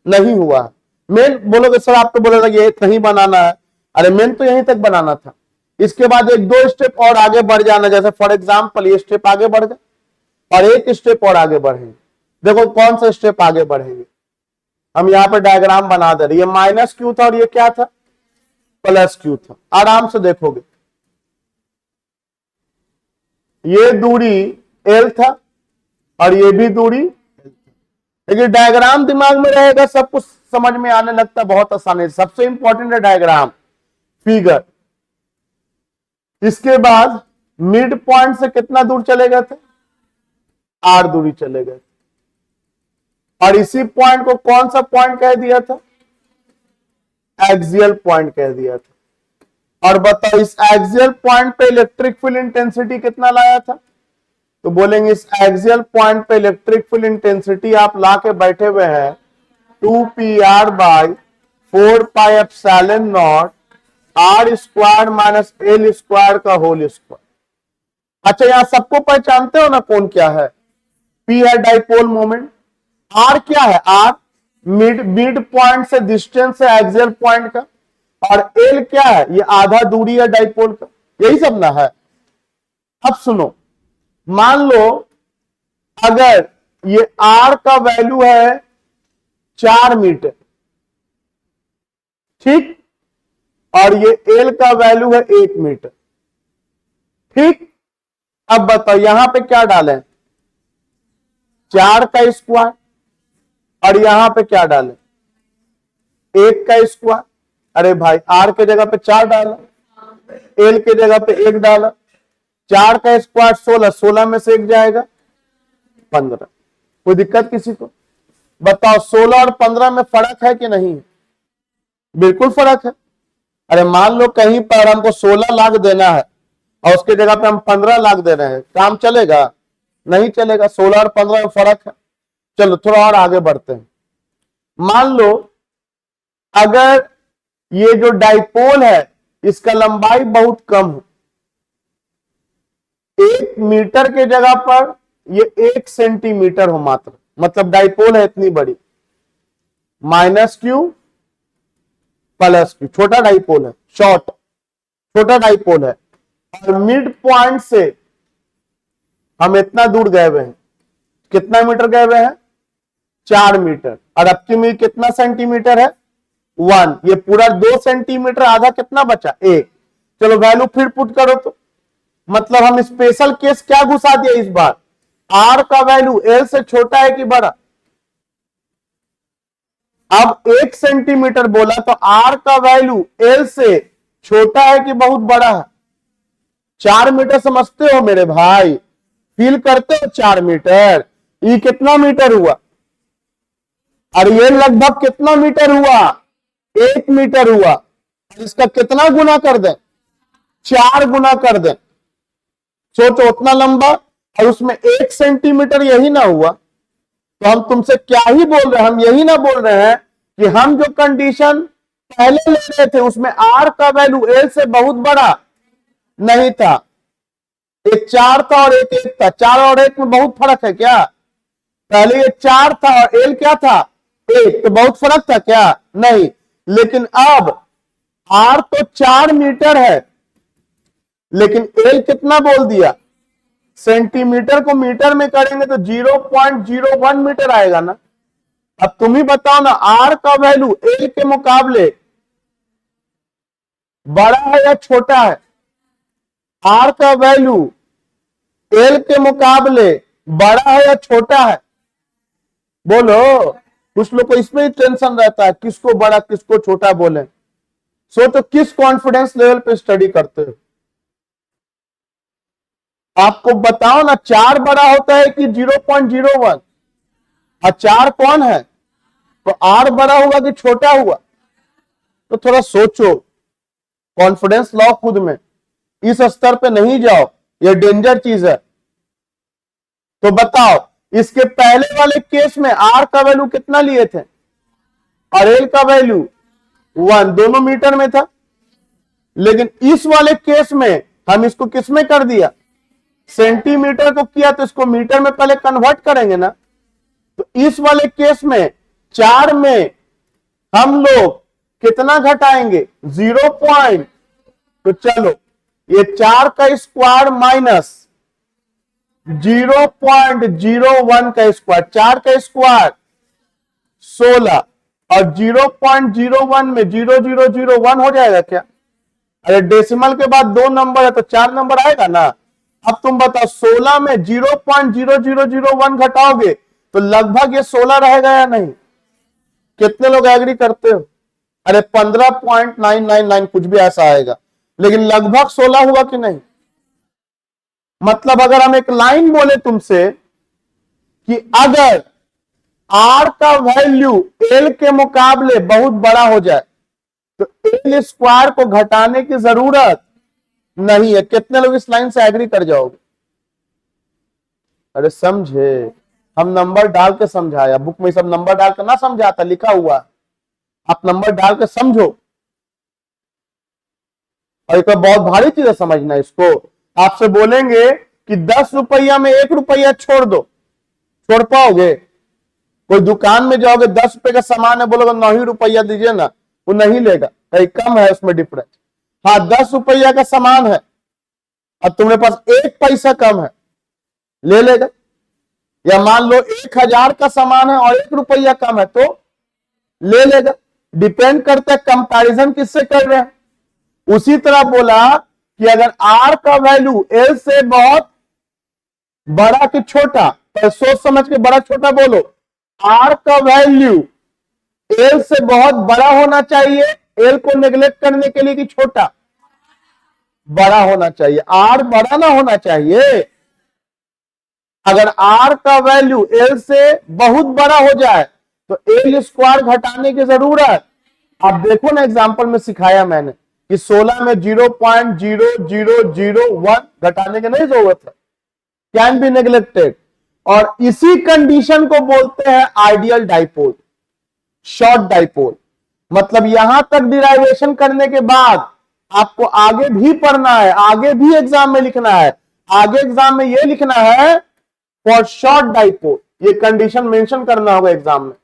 नहीं हुआ है। मेन बोलोगे सर आप तो बोलेगा ये नहीं बनाना है, अरे मेन तो यहीं तक बनाना था। इसके बाद 1-2 स्टेप और आगे बढ़ जाना, जैसे फॉर एग्जाम्पल ये स्टेप आगे बढ़ गए और एक स्टेप और आगे बढ़ेंगे। देखो कौन सा स्टेप आगे बढ़ेंगे, हम यहां पर डायग्राम बना दे रहे। ये माइनस क्यू था और ये क्या था? प्लस क्यू था। आराम से देखोगे, ये दूरी एल था और ये भी दूरी, लेकिन डायग्राम दिमाग में रहेगा, सब कुछ समझ में आने लगता बहुत आसानी से। सबसे इंपॉर्टेंट है डायग्राम, फिगर। इसके बाद मिड पॉइंट से कितना दूर चले गए थे? आर दूरी चले गए, और इसी पॉइंट को कौन सा पॉइंट कह दिया था? एक्सियल पॉइंट कह दिया था। और बताओ इस एक्सियल पॉइंट पे इलेक्ट्रिक फील्ड इंटेंसिटी कितना लाया था? तो बोलेंगे इस एक्सियल पॉइंट पे इलेक्ट्रिक फील्ड इंटेंसिटी आप ला के बैठे हुए हैं 2πr by 4πε0 r square minus L square का होल स्क्वायर। अच्छा यहां सबको पहचानते हो ना कौन क्या है? P है डाइपोल मोमेंट, R क्या है? R मिड पॉइंट से डिस्टेंस है एक्सियल पॉइंट का, और L क्या है? ये आधा दूरी है डाइपोल का, यही सब ना है। अब सुनो, मान लो अगर ये R का वैल्यू है 4 मीटर, ठीक, और ये L का वैल्यू है 1 मीटर, ठीक। अब बताओ यहां पे क्या डालें? 4 का स्क्वायर, और यहां पे क्या डालें? 1 का स्क्वायर। अरे भाई R के जगह पे 4 डाला, L के जगह पे 1 डाला, 4 का स्क्वायर 16, 16 में से 1 जाएगा 15। कोई दिक्कत किसी को? बताओ 16 और 15 में फर्क है कि नहीं? बिल्कुल फर्क है। अरे मान लो कहीं पर हमको 16 लाख देना है और उसके जगह पे हम 15 लाख दे रहे हैं, काम चलेगा? नहीं चलेगा। 16 और 15 में फर्क है। चलो थोड़ा और आगे बढ़ते हैं। मान लो अगर ये जो डाइपोल है इसका लंबाई बहुत कम है, 1 मीटर के जगह पर ये 1 सेंटीमीटर हो मात्र, मतलब डाइपोल है इतनी बड़ी, माइनस क्यू प्लस क्यू, छोटा डाइपोल है, शॉर्ट छोटा डाइपोल है, और मिड पॉइंट से हम इतना दूर गए हुए हैं, कितना मीटर गए हुए हैं? 4 मीटर, और अब की मीड कितना सेंटीमीटर है? 1। ये पूरा 2 सेंटीमीटर, आधा कितना बचा? 1। चलो वैल्यू फिर पुट करो तो, मतलब हम स्पेशल केस क्या घुसा दिया इस बार? R का वैल्यू L से छोटा है कि बड़ा? अब 1 सेंटीमीटर बोला तो R का वैल्यू L से छोटा है कि बहुत बड़ा है? 4 मीटर समझते हो मेरे भाई? फील करते हो 4 मीटर? ये कितना मीटर हुआ? और ये लगभग कितना मीटर हुआ? 1 मीटर हुआ। इसका कितना गुना कर दें? 4 गुना कर दें। सोचो उतना लंबा, और उसमें 1 सेंटीमीटर यही ना हुआ, तो हम तुमसे क्या ही बोल रहे हैं? हम यही ना बोल रहे हैं कि हम जो कंडीशन पहले ले रहे थे उसमें R का वैल्यू L से बहुत बड़ा नहीं था, एक 4 था और एक 1 था। 4 और 1 में बहुत फर्क है क्या? पहले ये 4 था और L क्या था? 1, तो बहुत फर्क था क्या? नहीं। लेकिन अब R तो 4 मीटर है, लेकिन L कितना बोल दिया? सेंटीमीटर को मीटर में करेंगे तो 0.01 मीटर आएगा ना। अब तुम ही बताओ ना, R का वैल्यू L के मुकाबले बड़ा है या छोटा है? R का वैल्यू L के मुकाबले बड़ा है या छोटा है? बोलो। कुछ लोग को इसमें ही टेंशन रहता है किसको बड़ा किसको छोटा बोले। सो तो किस कॉन्फिडेंस लेवल पे स्टडी करते हो? आपको बताओ ना, 4 बड़ा होता है कि 0.01? और 4 कौन है? तो R बड़ा हुआ कि छोटा हुआ? तो थोड़ा सोचो, कॉन्फिडेंस लाओ खुद में, इस स्तर पे नहीं जाओ, ये डेंजर चीज है। तो बताओ, इसके पहले वाले केस में R का वैल्यू कितना लिए थे और L का वैल्यू 1, दोनों मीटर में था। लेकिन इस वाले केस में हम इसको किस में कर दिया? सेंटीमीटर को किया, तो इसको मीटर में पहले कन्वर्ट करेंगे ना। तो इस वाले केस में 4 में हम लोग कितना घटाएंगे? 0 पॉइंट। तो चलो ये 4 का स्क्वायर माइनस 0.01 का स्क्वायर, 4 का स्क्वायर 16, और 0.01 में 0001 हो जाएगा क्या? अरे डेसिमल के बाद 2 नंबर है तो 4 नंबर आएगा ना। अब तुम बताओ 16 में 0.0001 घटाओगे तो लगभग ये 16 रहेगा या नहीं? कितने लोग एग्री करते हो? अरे 15.999 कुछ भी ऐसा आएगा, लेकिन लगभग 16 हुआ कि नहीं? मतलब अगर हम एक लाइन बोले तुमसे कि अगर R का वैल्यू L के मुकाबले बहुत बड़ा हो जाए तो L स्क्वायर को घटाने की जरूरत नहीं है। कितने लोग इस लाइन से एग्री कर जाओगे? अरे समझे, हम नंबर डाल के समझाया, बुक में सब नंबर डाल के ना समझाता, लिखा हुआ, आप नंबर डाल के समझो। और एक बहुत भारी चीज है समझना इसको। आपसे बोलेंगे कि 10 रुपया में 1 रुपया छोड़ दो, छोड़ पाओगे? कोई दुकान में जाओगे, 10 रुपए का सामान है, बोलोगे 9 ही रुपया दीजिए ना, वो नहीं लेगा, कहीं कम है उसमें डिफरेंस। हाँ 10 रुपया का सामान है और तुम्हारे पास 1 पैसा कम है, ले लेगा। या मान लो 1000 का सामान है और 1 रुपया कम है तो ले लेगा। डिपेंड करता है कंपैरिजन किससे कर रहे हैं। उसी तरह बोला कि अगर आर का वैल्यू एल से बहुत बड़ा कि छोटा, तो सोच समझ के बड़ा छोटा बोलो। आर का वैल्यू एल से बहुत बड़ा होना चाहिए, एल को नेग्लेक्ट करने के लिए, कि छोटा? बड़ा होना चाहिए, आर बड़ा ना होना चाहिए। अगर आर का वैल्यू एल से बहुत बड़ा हो जाए तो एल स्क्वायर घटाने की जरूरत। आप देखो ना, एग्जांपल में सिखाया मैंने कि 16 में 0.0001 घटाने की नहीं जरूरत है, कैन बी नेग्लेक्टेड। और इसी कंडीशन को बोलते हैं आइडियल डाइपोल, शॉर्ट डाइपोल। मतलब यहां तक डिराइवेशन करने के बाद आपको आगे भी पढ़ना है, आगे भी एग्जाम में लिखना है। आगे एग्जाम में यह लिखना है फॉर शॉर्ट डाइपोल, ये कंडीशन मेंशन करना होगा एग्जाम में,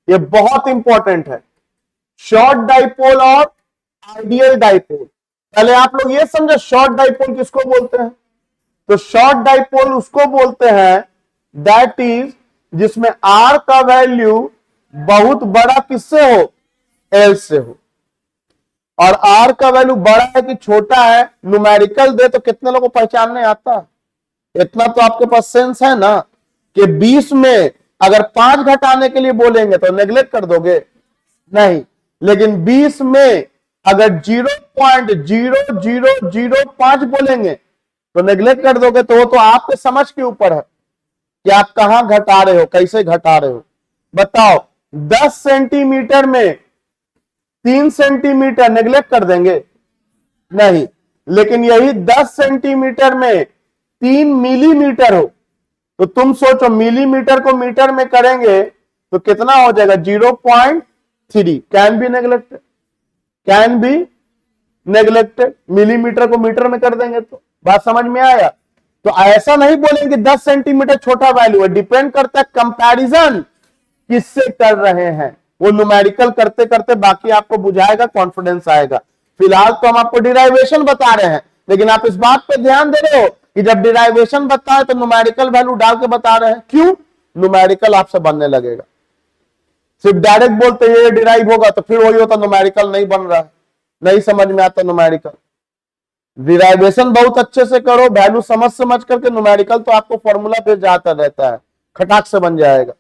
ये बहुत इंपॉर्टेंट है। शॉर्ट डाइपोल और आइडियल डाइपोल। पहले आप लोग ये समझो शॉर्ट डाइपोल किसको बोलते हैं। तो शॉर्ट डाइपोल उसको बोलते हैं दैट इज जिसमें आर का वैल्यू बहुत बड़ा किससे हो, एल से हो। और आर का वैल्यू बड़ा है कि छोटा है, न्यूमेरिकल दे तो कितने लोगों को पहचानने आता है? इतना तो आपके पास सेंस है ना कि 20 में अगर 5 घटाने के लिए बोलेंगे तो नेग्लेक्ट कर दोगे? नहीं। लेकिन 20 में अगर 0.0005 बोलेंगे तो नेग्लेक्ट कर दोगे। तो वो तो आपके समझ के ऊपर है कि आप कहां घटा रहे हो, कैसे घटा रहे हो। बताओ 10 सेंटीमीटर में 3 सेंटीमीटर नेग्लेक्ट कर देंगे? नहीं। लेकिन यही 10 सेंटीमीटर में 3 मिलीमीटर हो तो तुम सोचो मिलीमीटर को मीटर में करेंगे तो कितना हो जाएगा? 0.3। Can be neglected, can be neglected. Millimetre को मीटर में कर देंगे तो बात समझ में आया। तो ऐसा नहीं बोलेंगे 10 सेंटीमीटर छोटा वैल्यू है, डिपेंड करता है कंपैरिजन किससे कर रहे हैं। वो न्यूमेरिकल करते करते बाकी आपको बुझाएगा, कॉन्फिडेंस आएगा। फिलहाल तो हम आपको डिराइवेशन बता रहे हैं, लेकिन आप इस बात पे ध्यान दे रहे हो कि जब डिराइवेशन बताए तो न्यूमेरिकल वैल्यू डाल के बता रहे हैं। क्यों? न्यूमेरिकल आपसे बनने लगेगा। सिर्फ डायरेक्ट बोलते ये डिराइव होगा तो फिर वही होता, न्यूमेरिकल नहीं बन रहा है, नहीं समझ में आता न्यूमेरिकल। डिराइवेशन बहुत अच्छे से करो, वैल्यू समझ करके, न्यूमेरिकल तो आपको फॉर्मूला पे जाता रहता है, खटाक से बन जाएगा।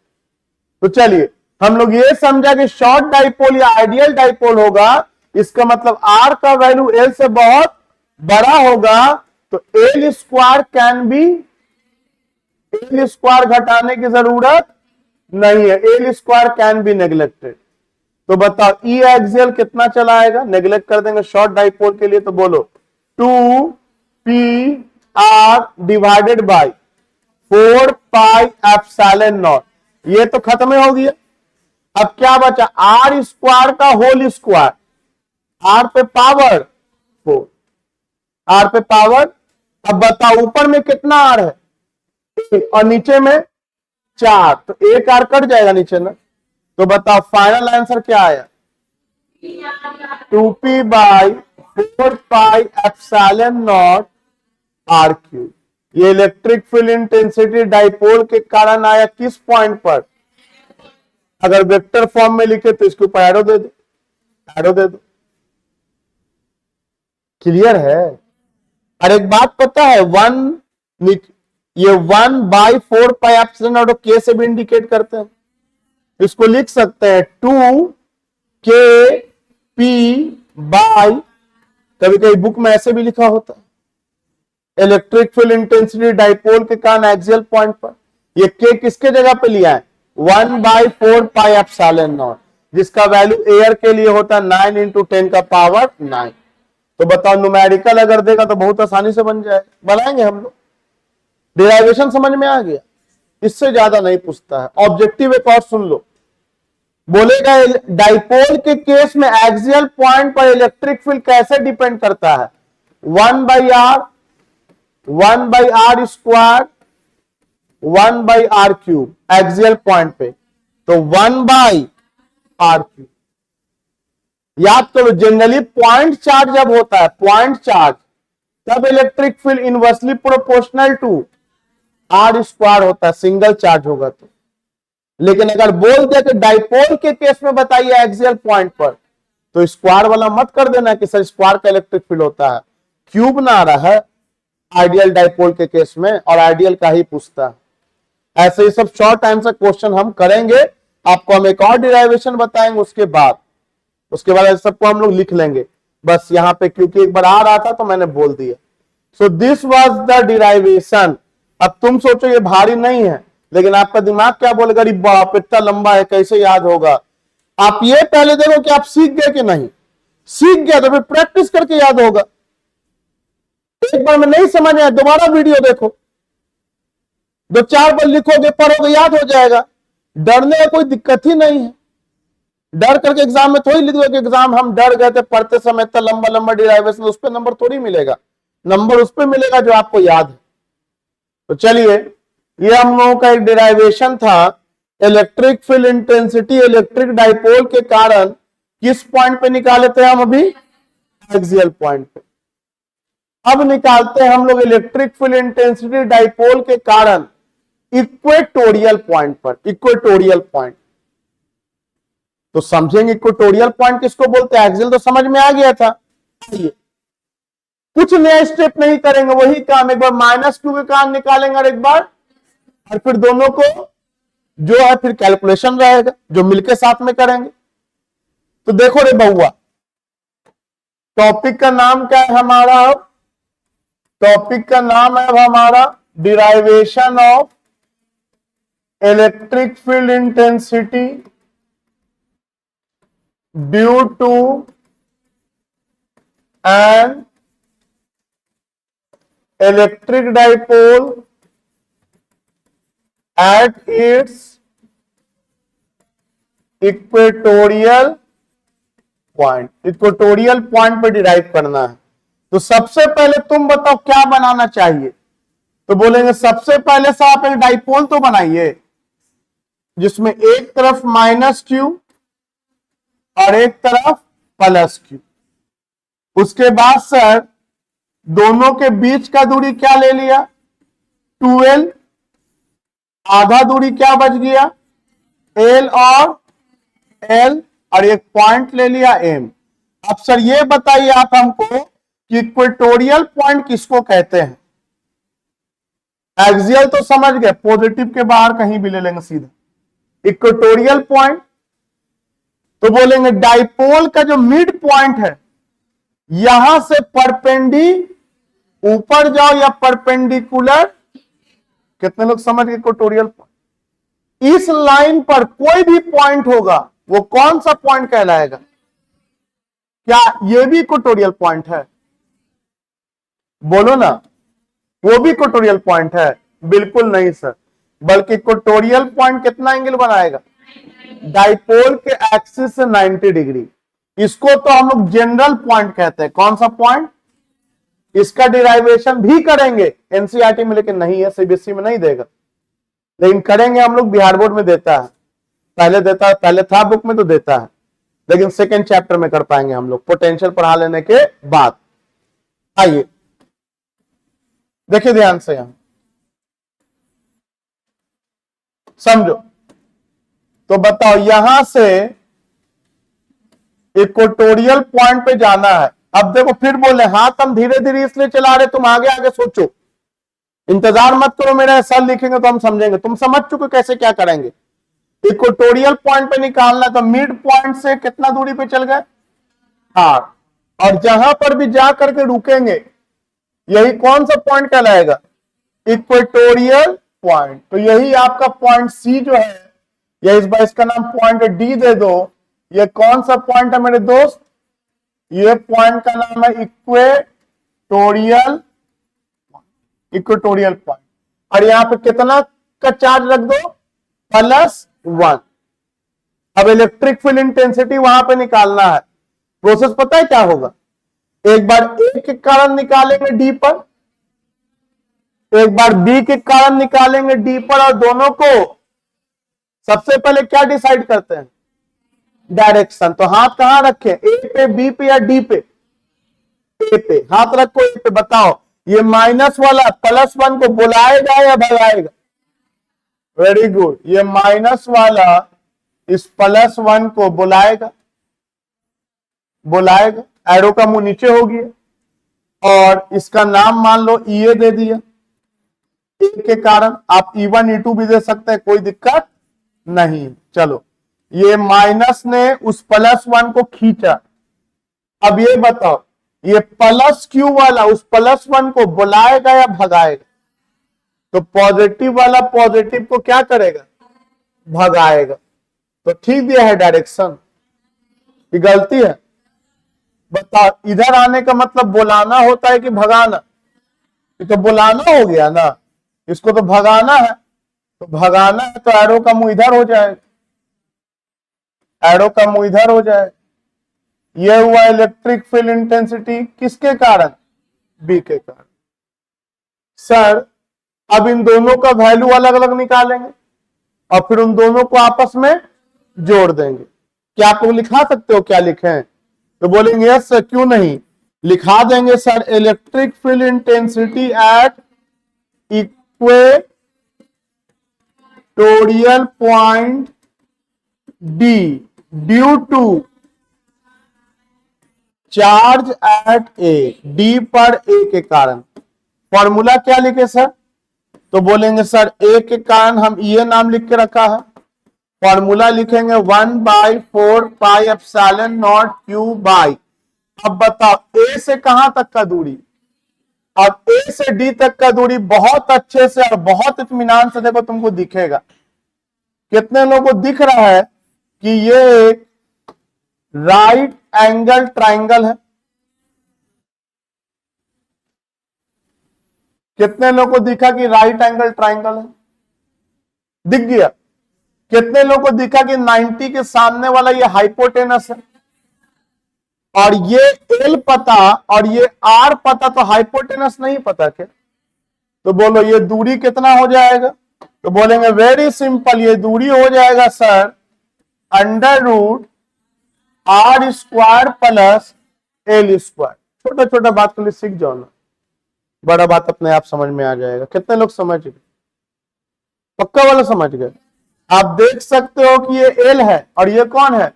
तो चलिए हम लोग ये समझा कि शॉर्ट डाइपोल या आइडियल डाइपोल होगा, इसका मतलब आर का वैल्यू एल से बहुत बड़ा होगा तो L square can B, L square घटाने की जरूरत नहीं है, L square can be neglected. तो बताओ ई एक्सियल कितना चला आएगा? नेग्लेक्ट कर देंगे शॉर्ट डाइपोल के लिए तो बोलो 2πr डिवाइडेड बाई 4πε0। ये तो खत्म हो गया। अब क्या बचा? आर स्क्वायर का होल स्क्वायर, आर पे पावर 4, आर पे पावर। अब बताओ ऊपर में कितना आर है और नीचे में 4, तो एक आर कट जाएगा नीचे ना। तो बताओ फाइनल आंसर क्या आया? 2p/4πε0 r³। ये इलेक्ट्रिक फील्ड इंटेंसिटी डाइपोल के कारण आया किस पॉइंट पर? अगर वेक्टर फॉर्म में लिखे तो इसके ऊपर एरो दे दो, एरो दे दो। क्लियर है? और एक बात पता है, ये 1/4πε0 के से भी इंडिकेट करते हैं। इसको लिख सकते हैं 2kp/, कभी कभी बुक में ऐसे भी लिखा होता है, इलेक्ट्रिक फील्ड इंटेंसिटी डाइपोल के कारण एक्सियल पॉइंट पर। ये के किसके जगह पे लिया है? 1/4πε0, जिसका वैल्यू एयर के लिए होता है 9 × 10⁹ तो बताओ न्यूमेरिकल अगर देगा तो बहुत आसानी से बन जाएगा, बनाएंगे हम लोग। डिराइवेशन समझ में आ गया? इससे ज्यादा नहीं पूछता है। ऑब्जेक्टिव एक और सुन लो, बोलेगा डाइपोल के केस में एक्सियल पॉइंट पर इलेक्ट्रिक फील्ड कैसे डिपेंड करता है, 1/r square 1/r³ axial point पे, तो 1/r³। याद करो, जनरली पॉइंट चार्ज जब होता है, पॉइंट चार्ज, तब electric field inversely proportional to r square होता है, सिंगल चार्ज होगा तो। लेकिन अगर बोल दे कि डाइपोल के केस में बताइए एक्सियल पॉइंट पर, तो स्क्वायर वाला मत कर देना कि सर स्क्वायर का इलेक्ट्रिक फील्ड होता है, क्यूब ना आ रहा है आइडियल डाइपोल के केस में, और आइडियल का ही पूछता है। ऐसे ही सब शॉर्ट आंसर क्वेश्चन हम करेंगे, आपको हम एक और डिराइवेशन बताएंगे उसके बाद सबको हम लोग लिख लेंगे। बस यहां पे क्योंकि एक बार आ रहा था तो मैंने बोल दिया। So this was the derivation. अब तुम सोचो ये भारी नहीं है, लेकिन आपका दिमाग क्या बोलेगा, अरे बाप इतना लंबा है कैसे याद होगा। आप ये पहले देखो कि आप सीख गए कि नहीं, सीख गया तो फिर प्रैक्टिस करके याद होगा। एक बार में नहीं समझ आया, दोबारा वीडियो देखो, 2-4 बार लिखोगे, पढ़ोगे, याद हो जाएगा। डरने का कोई दिक्कत ही नहीं है। डर करके एग्जाम में थोड़ी लिख दो कि एग्जाम हम डर गए थे पढ़ते समय, इतना लंबा लंबा डिराइवेशन, उस पर नंबर थोड़ी मिलेगा। नंबर उस पर मिलेगा जो आपको याद है। तो चलिए, ये हम लोगों का एक डिराइवेशन था, electric field intensity electric dipole के कारण किस पॉइंट पे निकाले थे हम अभी, एक्सियल पॉइंट पे। अब निकालते हैं हम लोग इलेक्ट्रिक फील्ड इंटेंसिटी डाइपोल के कारण इक्वेटोरियल पॉइंट पर। इक्वेटोरियल पॉइंट तो समझेंगे, इक्वेटोरियल पॉइंट किसको बोलते हैं, एक्सियल तो समझ में आ गया था। कुछ नया स्टेप नहीं करेंगे, वही काम, एक बार -2 के कारण निकालेंगे और एक बार, और फिर दोनों को जो है फिर कैलकुलेशन रहेगा जो मिलके साथ में करेंगे। तो देखो रे बहुआ, टॉपिक का नाम क्या है हमारा, अब टॉपिक का नाम है अब हमारा derivation of electric field intensity due to an electric dipole at its equatorial point. Equatorial point पे डिराइव करना है। तो सबसे पहले तुम बताओ क्या बनाना चाहिए, तो बोलेंगे सबसे पहले से आप एक डाइपोल तो बनाइए जिसमें एक तरफ -q और एक तरफ +q। उसके बाद सर दोनों के बीच का दूरी क्या ले लिया, 2l, आधा दूरी क्या बच गया, l और l, और एक पॉइंट ले लिया m। अब सर ये बताइए आप हमको कि इक्वेटोरियल पॉइंट किसको कहते हैं। एक्सियल तो समझ गए, पॉजिटिव के बाहर कहीं भी ले लेंगे सीधा। इक्वेटोरियल पॉइंट तो बोलेंगे डाइपोल का जो मिड पॉइंट है, यहां से परपेंडी ऊपर जाओ या परपेंडिकुलर, कितने लोग समझ गए इक्वेटोरियल पॉइंट। इस लाइन पर कोई भी पॉइंट होगा वो कौन सा पॉइंट कहलाएगा, क्या ये भी इक्वेटोरियल पॉइंट है, बोलो ना, वो भी इक्वेटोरियल पॉइंट है। बिल्कुल नहीं सर, बल्कि इक्वेटोरियल पॉइंट कितना एंगल बनाएगा, डाइपोल के एक्सिस से 90 डिग्री। इसको तो हम लोग जनरल पॉइंट कहते हैं। कौन सा पॉइंट, इसका डिराइवेशन भी करेंगे एनसीईआरटी में, लेकिन नहीं है, सीबीएसई में नहीं देगा, लेकिन करेंगे हम लोग, बिहार बोर्ड में देता है, पहले देता है, पहले था बुक में तो देता है, लेकिन सेकेंड चैप्टर में कर पाएंगे हम लोग पोटेंशियल पढ़ा लेने के बाद। आइए देखिए ध्यान से, यहां समझो। तो बताओ यहां से इक्वेटोरियल पॉइंट पे जाना है। अब देखो फिर बोले हाथ हम धीरे धीरे इसलिए चला रहे, तुम आगे आगे सोचो, इंतजार मत करो मेरा, सर लिखेंगे तो हम समझेंगे, तुम समझ चुके कैसे क्या करेंगे। इक्वेटोरियल पॉइंट पे निकालना, तो मिड पॉइंट से कितना दूरी पे चल गए, r, और जहां पर भी जा करके रुकेंगे यही कौन सा पॉइंट कहलाएगा, इक्वेटोरियल पॉइंट। तो यही आपका पॉइंट सी जो है, या इस बार इसका नाम पॉइंट डी दे दो। ये कौन सा पॉइंट है मेरे दोस्त, ये पॉइंट का नाम है इक्वेटोरियल पॉइंट। और यहां पे कितना का चार्ज रख दो +1। अब इलेक्ट्रिक फील्ड इंटेंसिटी वहां पे निकालना है। प्रोसेस पता है क्या होगा? एक बार ए के कारण निकालेंगे डी पर, एक बार बी के कारण निकालेंगे डी पर, और दोनों को सबसे पहले क्या डिसाइड करते हैं? डायरेक्शन। तो हाथ कहां रखें? ए पे, बी पे या डी पे? ए पे। हाथ रखो ए पे। बताओ ये माइनस वाला +1 को बुलाएगा या भगाएगा? Very good. ये माइनस वाला इस +1 को बुलाएगा, बुलाएगा। एरो का मुंह नीचे हो गया और इसका नाम मान लो ई दे दिया। ए के कारण आप E1 E2 भी दे सकते हैं, कोई दिक्कत नहीं। चलो, ये माइनस ने उस +1 को खींचा। अब ये बताओ ये +Q वाला उस +1 को बुलाएगा या भगाएगा? तो पॉजिटिव वाला पॉजिटिव को क्या करेगा? भगाएगा। तो ठीक दिया है डायरेक्शन, ये गलती है? बताओ, इधर आने का मतलब बुलाना होता है कि भगाना? ये तो बुलाना हो गया ना, इसको तो भगाना है। तो भगाना है तो एरो का मुंह इधर हो जाएगा, एरो का मुंह इधर हो जाएगा। यह हुआ इलेक्ट्रिक फील्ड इंटेंसिटी किसके कारण? बी के कारण। सर अब इन दोनों का वैल्यू अलग अलग निकालेंगे और फिर उन दोनों को आपस में जोड़ देंगे। क्या आप लोग लिखा सकते हो? क्या लिखें? तो बोलेंगे यस सर, क्यों नहीं, लिखा देंगे sir. Electric field intensity at equatorial point D due to charge at A, D पर ए के कारण। फॉर्मूला क्या लिखे सर? तो बोलेंगे सर ए के कारण हम ये नाम लिख के रखा है, फॉर्मूला लिखेंगे 1/4πε0 Q बाई। अब बताओ ए से कहां तक का दूरी? अब ए से डी तक का दूरी बहुत अच्छे से और बहुत इत्मीनान से देखो, तुमको दिखेगा। कितने लोगों को दिख रहा है कि ये एक राइट एंगल ट्राइंगल है? कितने लोगों को दिखा कि राइट एंगल ट्राइंगल है? दिख गया? कितने लोगों को दिखा कि 90 के सामने वाला ये हाइपोटेनस है और ये एल पता और ये आर पता, तो हाइपोटेनस नहीं पता क्या? तो बोलो ये दूरी कितना हो जाएगा? तो बोलेंगे वेरी सिंपल, ये दूरी हो जाएगा सर √r² प्लस l²। छोटा छोटा बात के लिए सीख जाओ ना, बड़ा बात अपने आप समझ में आ जाएगा। कितने लोग समझ गए? पक्का वाला समझ गए? आप देख सकते हो कि ये एल है और ये कौन है?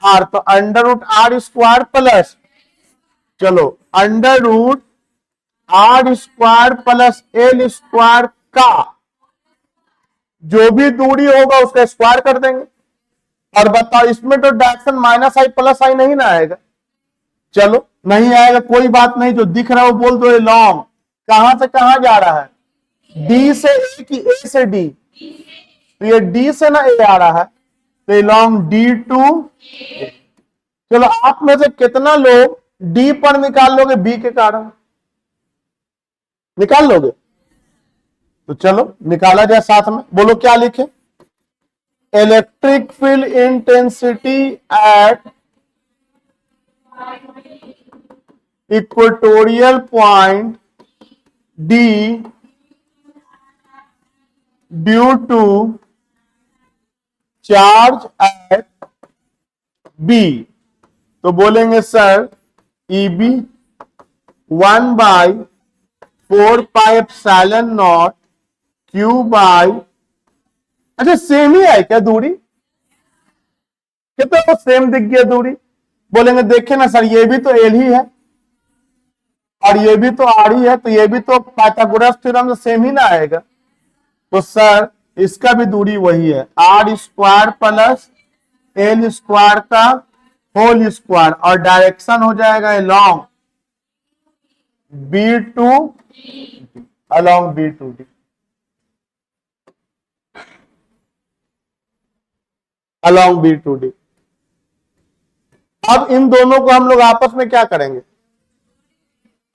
आर। तो √r² प्लस, चलो √r² प्लस l² का जो भी दूरी होगा उसका स्क्वायर कर देंगे। और बताओ इसमें तो डायरेक्शन -i +i नहीं ना आएगा? चलो नहीं आएगा, कोई बात नहीं, जो दिख रहा है वो बोल दो। लॉन्ग कहां से कहां जा रहा है? डी से ए की ए से डी? तो ये डी से ना ए आ रहा है, तो लॉन्ग D2। चलो आप में से कितना लोग डी पर निकाल लोगे बी के कारण? निकाल लोगे? तो चलो निकाला जाए साथ में। बोलो क्या लिखे? Electric field intensity at equatorial point D due to charge at B. तो बोलेंगे सर EB 1/4πε0 Q बाई, अच्छा सेम ही है क्या दूरी? कितना तो सेम दिख गया दूरी? बोलेंगे देखे ना सर, ये भी तो एल ही है और ये भी तो आर ही है, तो ये भी तो पाइथागोरस थ्योरम से सेम ही ना आएगा। तो सर इसका भी दूरी वही है, r² प्लस l² का होल स्क्वायर, और डायरेक्शन हो जाएगा along B2 along B2D। along B2D। अब इन दोनों को हम लोग आपस में क्या करेंगे?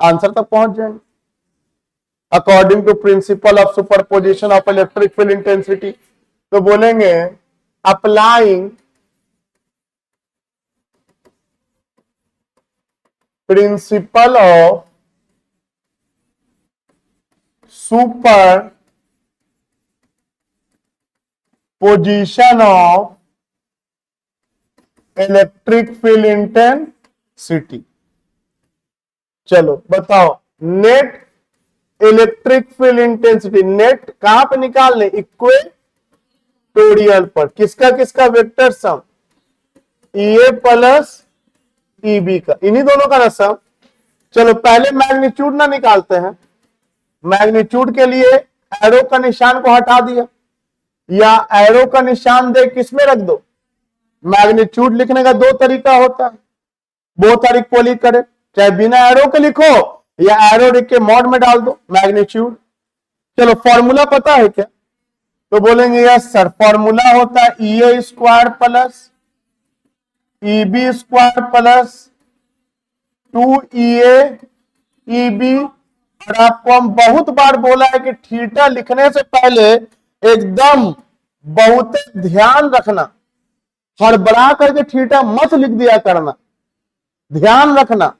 आंसर तक पहुंच जाएंगे। According to principle of superposition of electric field intensity. तो बोलेंगे applying principle of super position of electric field intensity. चलो बताओ, net electric field intensity, net कहां पे निकालने, इक्वेटोरियल पर। किसका किसका vector sum, EA plus EB का, इन्हीं दोनों का ना सम। चलो पहले मैग्नीट्यूड ना निकालते हैं। मैग्नीट्यूड के लिए एरो का निशान को हटा दिया, या एरो का निशान दे किसमें रख दो। मैग्नीट्यूड लिखने का दो तरीका होता है, वो तारीख को लिख करे, चाहे बिना एरो के लिखो या एरो लिख के मॉड में डाल दो मैग्नीट्यूड। चलो फॉर्मूला पता है क्या, तो बोलेंगे यस सर, फॉर्मूला होता है EA square plus EB square plus 2EA EB। और आपको हम बहुत बार बोला है कि थीटा लिखने से पहले एकदम बहुत ध्यान रखना, हड़बड़ा करके थीटा मत लिख दिया करना, ध्यान रखना।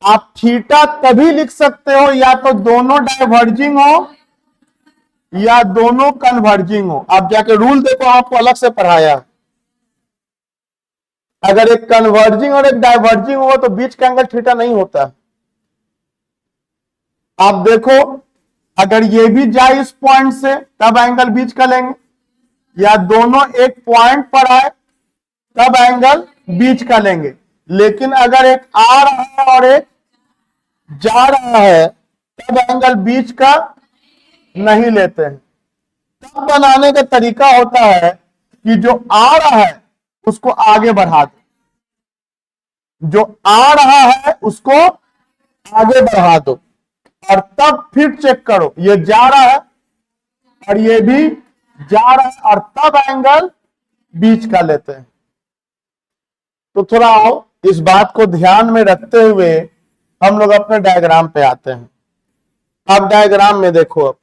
आप थीटा तभी लिख सकते हो या तो दोनों डाइवर्जिंग हो या दोनों कन्वर्जिंग हो। आप जाके रूल देखो, आपको अलग से पढ़ाया। अगर एक कन्वर्जिंग और एक डाइवर्जिंग हो तो बीच का एंगल थीटा नहीं होता। आप देखो, अगर ये भी जाए इस पॉइंट से तब एंगल बीच का लेंगे, या दोनों एक पॉइंट पर आए तब एंगल बीच का लेंगे। लेकिन अगर एक आ रहा है और एक जा रहा है तब एंगल बीच का नहीं लेते हैं। तब बनाने का तरीका होता है कि जो आ रहा है उसको आगे बढ़ा दो, जो आ रहा है उसको आगे बढ़ा दो, और तब फिर चेक करो ये जा रहा है और ये भी जा रहा है, और तब एंगल बीच का लेते हैं। तो थोड़ा आओ इस बात को ध्यान में रखते हुए हम लोग अपने डायग्राम पे आते हैं। अब डायग्राम में देखो, अब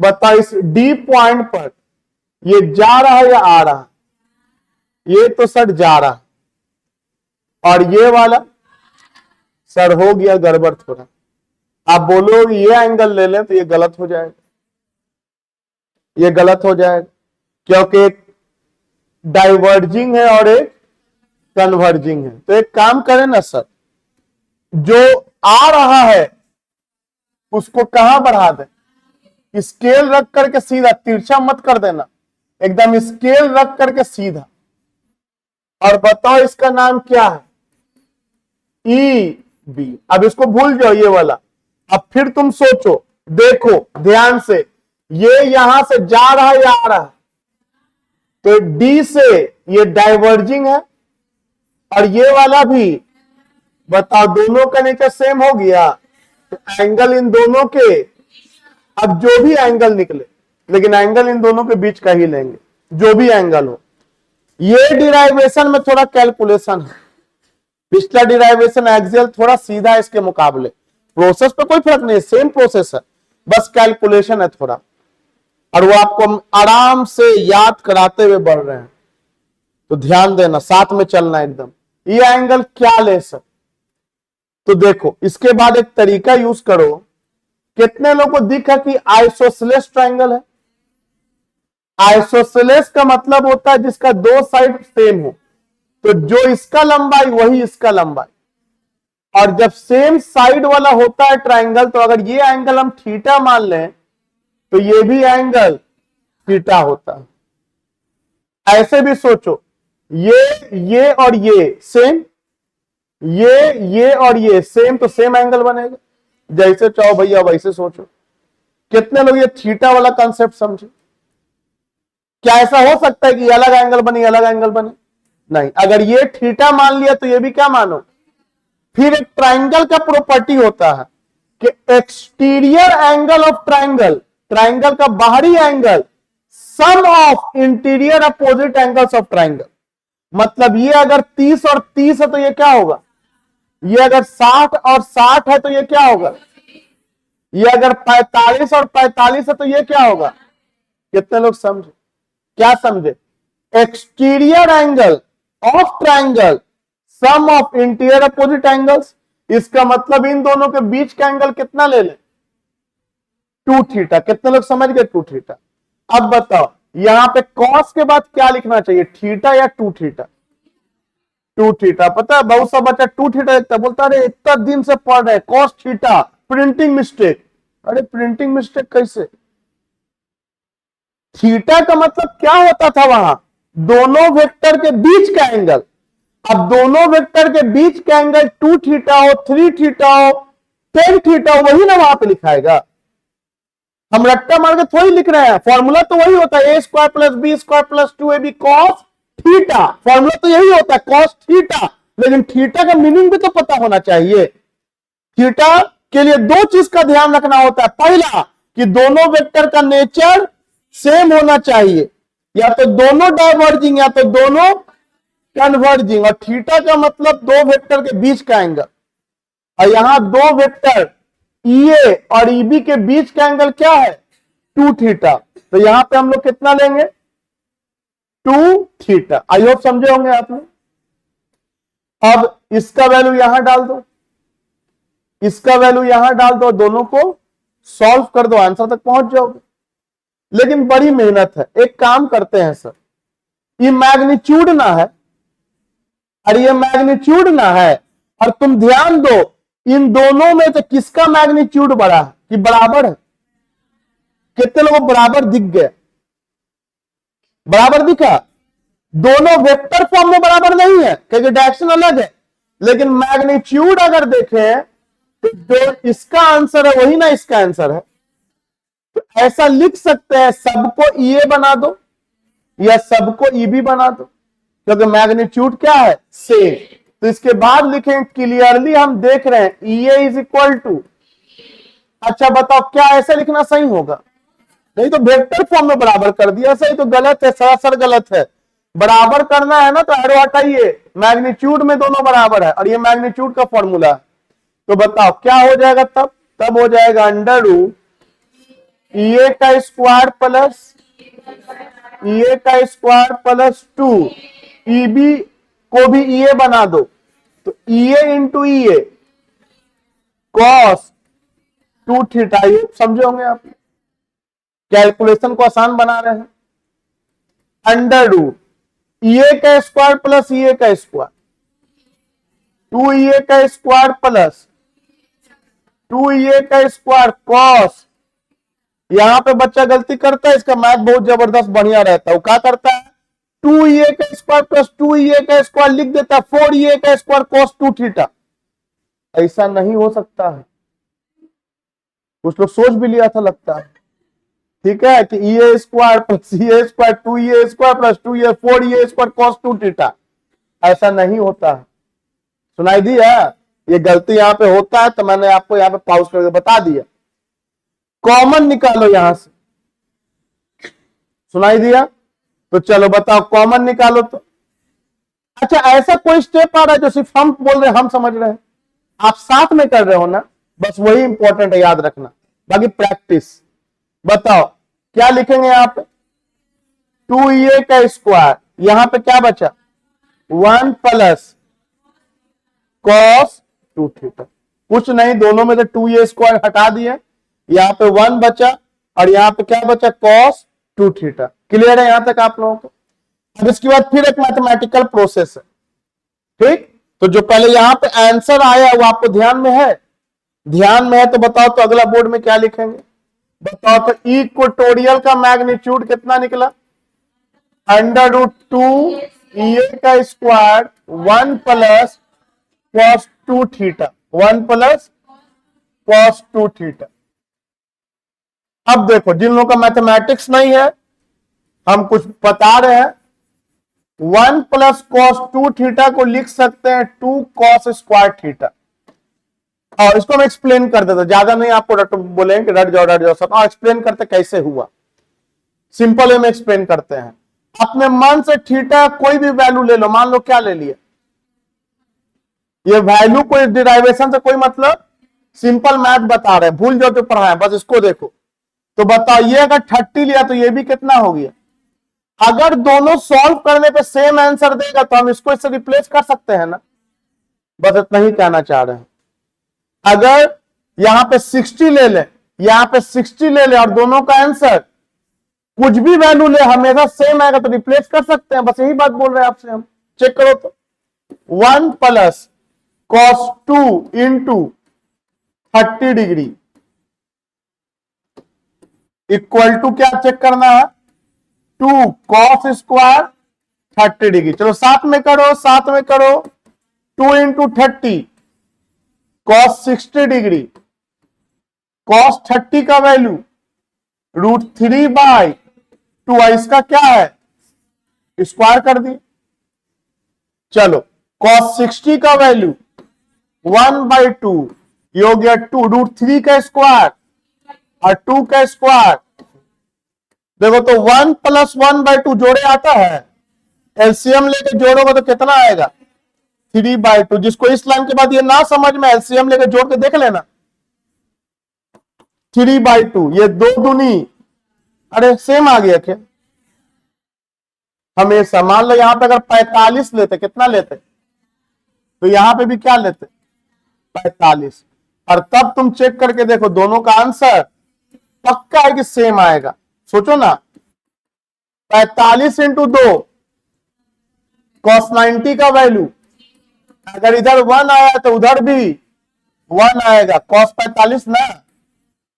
बताओ इस डी पॉइंट पर ये जा रहा है या आ रहा है, ये तो सर जा रहा है, और ये वाला सर हो गया गड़बड़ थोड़ा। आप बोलो ये एंगल ले लें तो ये गलत हो जाएगा, ये गलत हो जाएगा, क्योंकि एक डाइवर्जिंग है और एक कन्वर्जिंग है। तो एक काम करें ना सर, जो आ रहा है उसको कहां बढ़ा दें, स्केल रख करके सीधा, तिरछा मत कर देना, एकदम स्केल रख करके सीधा। और बताओ इसका नाम क्या है, EB। अब इसको भूल जाओ ये वाला। अब फिर तुम सोचो, देखो ध्यान से, ये यहां से जा रहा है या आ रहा है, तो D से ये डाइवर्जिंग है, और ये वाला भी, बताओ दोनों का नेचर सेम हो गया, तो एंगल इन दोनों के, अब जो भी एंगल निकले, लेकिन एंगल इन दोनों के बीच का ही लेंगे, जो भी एंगल हो। ये डिराइवेशन में थोड़ा कैलकुलेशन है, पिछला डिराइवेशन एक्सियल थोड़ा सीधा है इसके मुकाबले, प्रोसेस पे कोई फर्क नहीं, सेम प्रोसेस है, बस कैलकुलेशन है थोड़ा, और वो आपको हम आराम से याद कराते हुए बढ़ रहे हैं। तो ध्यान देना, साथ में चलना एकदम। ये एंगल क्या ले सर, तो देखो इसके बाद एक तरीका यूज करो। कितने लोगों को दिखा कि आइसोसेलेस ट्रायंगल है। आइसोसेलेस का मतलब होता है जिसका दो साइड सेम हो, तो जो इसका लंबाई वही इसका लंबाई। और जब सेम साइड वाला होता है ट्रायंगल, तो अगर ये एंगल हम थीटा मान लें तो ये भी एंगल थीटा होता है। ऐसे भी सोचो, ये और ये सेम, ये और ये सेम, तो सेम एंगल बनेगा। जैसे चाहो भैया वैसे सोचो। कितने लोग ये थीटा वाला कॉन्सेप्ट समझे? क्या ऐसा हो सकता है कि अलग एंगल बने, अलग एंगल बने? नहीं। अगर ये थीटा मान लिया तो ये भी क्या मानो। फिर एक ट्रायंगल का प्रॉपर्टी होता है कि exterior angle of triangle, triangle का बाहरी angle, sum of interior opposite angles of triangle. मतलब ये अगर 30 और 30 है तो ये क्या होगा, ये अगर 60 और 60 है तो ये क्या होगा, ये अगर 45 और 45 है तो ये क्या होगा? कितने लोग समझे? क्या समझे? Exterior angle of triangle sum of interior opposite angles. इसका मतलब इन दोनों के बीच का एंगल कितना ले ले? 2 थीटा। कितने लोग समझ गए? 2 थीटा। अब बताओ यहां पे कॉस के बाद क्या लिखना चाहिए, थीटा या 2 थीटा? 2 थीटा। पता है बहुत सा बच्चा 2 थीटा लिखता है, बोलता है इतना दिन से पढ़ रहे कॉस थीटा, प्रिंटिंग मिस्टेक। अरे प्रिंटिंग मिस्टेक कैसे? थीटा का मतलब क्या होता था वहां? दोनों वेक्टर के बीच का एंगल। अब दोनों वेक्टर के बीच का एंगल 2 थीटा हो, 3 थीटा हो, 10 थीटा हो, वही ना वहां पे लिखाएगा। हम रट्टा मार के थोड़ी लिख रहे हैं, फॉर्मूला तो वही होता है, A square plus B square plus 2ab cos theta. Formula तो यही होता है कॉस थीटा। लेकिन थीटा का मीनिंग भी तो पता होना चाहिए। थीटा के लिए दो चीज का ध्यान रखना होता है। पहला कि दोनों वेक्टर का नेचर सेम होना चाहिए, या तो दोनों डाइवर्जिंग या तो दोनों कन्वर्जिंग। और थीटा का मतलब दो वेक्टर के बीच का एंगल। और यहां दो वेक्टर EA और EB के बीच का एंगल क्या है? 2 थीटा। तो यहां पे हम लोग कितना लेंगे? 2 थीटा। आई होप समझे होंगे आपने। अब इसका वैल्यू यहां डाल दो, इसका वैल्यू यहां डाल दो, दोनों को सॉल्व कर दो, आंसर तक पहुंच जाओगे। लेकिन बड़ी मेहनत है। एक काम करते हैं सर, ये मैग्नीट्यूड ना है और ये मैग्नीट्यूड ना है, और तुम ध्यान दो इन दोनों में से किसका मैग्नीट्यूड बड़ा है कि बराबर है? कितने लोगों को बराबर दिख गए? बराबर दिखा? दोनों वेक्टर फॉर्म में बराबर नहीं है क्योंकि डायरेक्शन अलग है, लेकिन मैग्नीट्यूड अगर देखें तो जो इसका आंसर है वही ना इसका आंसर है। तो ऐसा लिख सकते हैं सबको EA बना दो या सबको EB बना दो, क्योंकि मैग्नीट्यूड क्या है? सेम। तो इसके बाद लिखें क्लियरली हम देख रहे हैं EA इज इक्वल टू, अच्छा बताओ क्या ऐसे लिखना सही होगा? नहीं तो वेक्टर फॉर्म में बराबर कर दिया, सही तो गलत है, सरासर गलत है। बराबर करना है ना तो एरो हटाइए, मैग्नीट्यूड में दोनों बराबर है और ये मैग्नीट्यूड का फॉर्मूला है। तो बताओ क्या हो जाएगा तब? तब हो जाएगा अंडर रूट EA का स्क्वायर प्लस EA का स्क्वायर प्लस 2, EB को भी EA बना दो तो EA into EA cos 2 theta. समझे होंगे आप, कैलकुलेशन को आसान बना रहे हैं। अंडर रूट EA का स्क्वायर प्लस EA का स्क्वायर, 2EA का स्क्वायर प्लस 2EA का स्क्वायर कॉस, यहां पे बच्चा गलती करता है, इसका मैथ बहुत जबरदस्त बढ़िया रहता है। वो क्या करता है? 2EA का स्क्वायर प्लस 2EA का स्क्वायर लिख देता है 4EA का स्क्वायर कॉस 2 थीटा। ऐसा नहीं हो सकता है, कुछ लोग सोच भी लिया था लगता है, ठीक है, कि EA square plus EA square 2EA square plus 2EA 4EA square cos 2 theta. ऐसा नहीं होता है। सुनाई दिया? ये गलती यहां पे होता है तो मैंने आपको यहां पे पॉज करके बता दिया। कॉमन निकालो यहां से, सुनाई दिया? तो चलो बताओ कॉमन निकालो तो। अच्छा ऐसा कोई स्टेप आ रहा है जो सिर्फ हम बोल रहे हैं हम समझ रहे हैं, आप साथ में कर रहे हो ना, बस वही इंपॉर्टेंट है, याद रखना, बाकी प्रैक्टिस। बताओ क्या लिखेंगे यहां पे? 2EA का स्क्वायर, यहां पे क्या बचा? 1 प्लस कॉस 2 थीटा। कुछ नहीं, दोनों में से 2EA स्क्वायर हटा दिए, यहां पे 1 बचा और यहां पे क्या बचा? Cos 2 theta. क्लियर है यहां तक आप लोगों को? अब इसके बाद फिर एक मैथमेटिकल प्रोसेस है, ठीक? तो जो पहले यहां पे आंसर आया वो आपको ध्यान में है? ध्यान में है तो बताओ तो अगला बोर्ड में क्या लिखेंगे? बताओ तो इक्वेटोरियल का मैग्नीट्यूड कितना निकला? अंडर रूट 2EA का square 1 plus cos 2 theta, 1 plus cos 2 theta. अब देखो जिन लोगों का मैथमेटिक्स नहीं है, हम कुछ बता रहे हैं, 1 प्लस कॉस 2 थीटा को लिख सकते हैं 2 कॉस स्क्वायर थीटा। और इसको हम एक्सप्लेन कर देते, ज्यादा नहीं आपको बोलेंगे कि रट जाओ सब, एक्सप्लेन करते कैसे हुआ। सिंपल वे में एक्सप्लेन करते हैं। अपने मन से थीटा कोई भी वैल्यू ले लो, मान लो क्या ले लिया, ये वैल्यू कोई डिराइवेशन से कोई मतलब सिंपल मैथ बता रहे हैं, भूल जाओ जो पढ़ाए, बस इसको देखो। तो बताओ ये अगर 30 लिया तो ये भी कितना हो गया। अगर दोनों सॉल्व करने पे सेम आंसर देगा तो हम इसको इससे रिप्लेस कर सकते हैं ना, बस इतना ही कहना चाह रहे हैं। अगर यहां पे 60 ले ले, यहां पे 60 ले ले और दोनों का आंसर कुछ भी वैल्यू ले हमेशा सेम आएगा तो रिप्लेस कर सकते हैं, बस यही बात बोल रहे हैं आपसे हम। चेक करो तो 1 plus cos 2 into 30 degree equal to क्या चेक करना है, 2 cos स्क्वायर 30 डिग्री। चलो साथ में करो, साथ में करो, 2 इंटू 30 cos 60 डिग्री, cos 30 का वैल्यू √3/2, इसका क्या है स्क्वायर कर दी। चलो cos 60 का वैल्यू 1/2, ये हो गया 2 √3 का स्क्वायर और 2 का स्क्वायर। देखो तो 1 प्लस 1/2 जोड़े आता है, एलसीएम लेके जोड़ोगे तो कितना आएगा 3/2। जिसको इस लाइन के बाद ये ना समझ में, एलसीएम लेके जोड़ के देख लेना, 3/2, ये 2 दूनी, अरे सेम आ गया क्या। हमेशा मान लो यहां पे अगर 45 लेते, कितना लेते, तो यहां पे भी क्या लेते 45, और तब तुम चेक करके देखो दोनों का आंसर पक्का है कि सेम आएगा। सोचो ना, 45 इंटू 2 cos 90 का वैल्यू, अगर इधर 1 आया तो उधर भी 1 आएगा, cos 45 ना,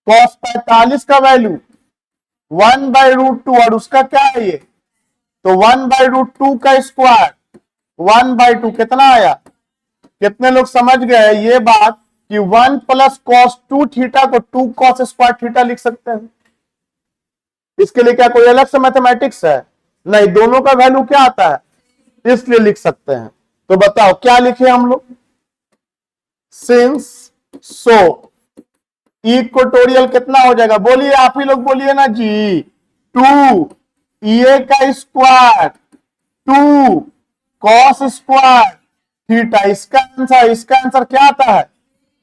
cos 45 का वैल्यू 1/√2 और उसका क्या है ये, तो 1/√2 का स्क्वायर 1/2 कितना आया। कितने लोग समझ गए ये बात कि 1 प्लस cos 2 थीटा को 2 cos स्क्वायर थीटा लिख सकते हैं। इसके लिए क्या कोई अलग से मैथमेटिक्स है, नहीं, दोनों का वैल्यू क्या आता है इसलिए लिख सकते हैं। तो बताओ क्या लिखे हम लोग, सिंस सो इक्वेटोरियल कितना हो जाएगा, बोलिए आप ही लोग बोलिए ना जी, 2 ए का स्क्वायर 2 cos स्क्वायर थीटा, इसका आंसर क्या आता है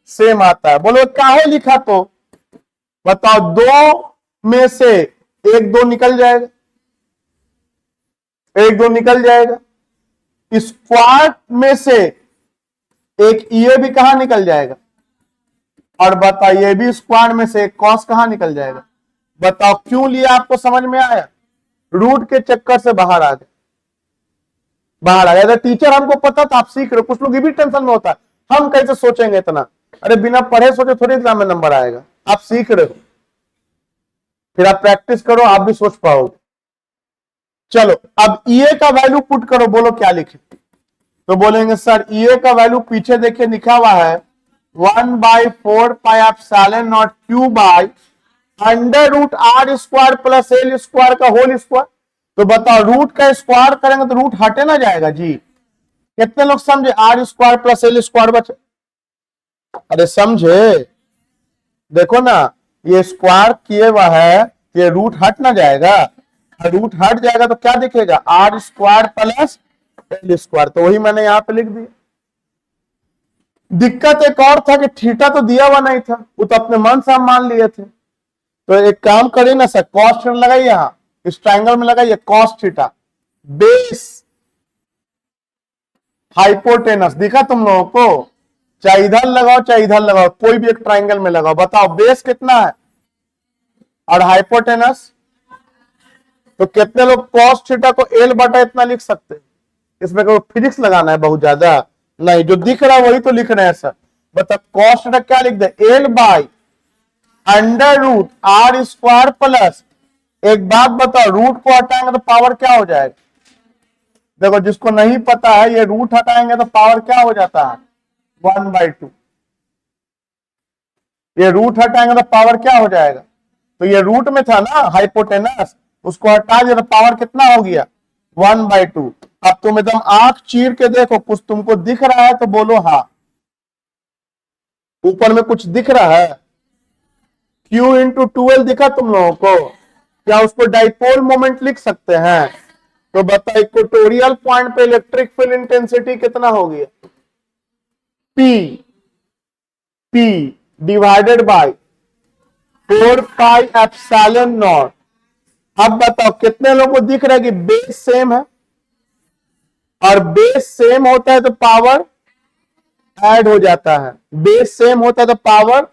सेम आता है। बोलो काहे लिखा, तो बताओ 2 में से 1 2 निकल जाएगा, 1 2 निकल जाएगा, स्क्वायर में से एक ये भी कहां निकल जाएगा, और बताइए भी स्क्वायर में से एक कॉस कहां निकल जाएगा। बताओ क्यों लिया, आपको समझ में आया, रूट के चक्कर से बाहर आ गए, बाहर आ गए। टीचर हमको पता था आप सीख रहे हो, कुछ लोग ये भी टेंशन में होता है हम कैसे सोचेंगे इतना, अरे बिना पढ़े सोचे थोड़ी एग्जाम में नंबर आएगा, आप सीख रहे हो, फिर आप प्रैक्टिस करो आप भी सोच पाओगे। चलो अब ईए का वैल्यू पुट करो, बोलो क्या लिखे, तो बोलेंगे सर ईए का वैल्यू पीछे देखिए लिखा हुआ है 1/4πε0 Q by √r² plus L square का होल स्क्वायर। तो बताओ रूट का स्क्वायर करेंगे तो रूट हटे ना जाएगा जी। कितने लोग समझे, r² प्लस एल स्क्वायर बचे, अरे समझे, देखो ना ये स्क्वायर किए हुआ है, ये रूट हट ना जाएगा, रूट हट जाएगा तो क्या दिखेगा r² प्लस एल स्क्वायर, तो वही मैंने यहां पे लिख दिया। दिक्कत एक और था कि थीटा तो दिया हुआ नहीं था, वो तो अपने मन से हम मान लिए थे। तो एक काम करिए ना सर, कॉस थीटा लगाइए, यहां इस ट्रायंगल में लगाइए कॉस थीटा, बेस हाइपोटेनस, दिखा तुम लोगों को, चाहे इधर लगाओ चाहे इधर लगाओ, कोई भी एक ट्रायंगल में लगाओ, बताओ बेस कितना है और हाइपोटेनस। तो कितने लोग कॉस थीटा को एल बटा इतना लिख सकते हैं, इसमें कोई फिजिक्स लगाना है बहुत ज्यादा नहीं, जो दिख रहा है वही तो लिख रहे हैं सर। बताओ कॉस थीटा क्या लिख दे, एल बाई √r² प्लस, एक बात बताओ रूट को हटाएंगे तो पावर क्या हो जाएगा, देखो जिसको नहीं पता है ये रूट हटाएंगे तो पावर क्या हो जाता है 1/2, ये रूट हटाएंगे तो पावर क्या हो जाएगा, तो ये रूट में था ना हाइपोटेनस, उसको हटा दिया तो पावर कितना हो गया 1/2। अब तुम एकदम आंख चीर के देखो कुछ तुमको दिख रहा है तो बोलो हाँ, ऊपर में कुछ दिख रहा है, Q इंटू 12 दिखा तुम लोगों को, क्या उसको डाइपोल मोमेंट लिख सकते हैं। तो बता इक्वेटोरियल पॉइंट पे इलेक्ट्रिक फील्ड इंटेंसिटी कितना हो गया P divided by 4 pi epsilon not. अब बताओ कितने लोगों को दिख रहा है कि बेस सेम है, और बेस सेम होता है तो पावर ऐड हो जाता है, बेस सेम होता है तो पावर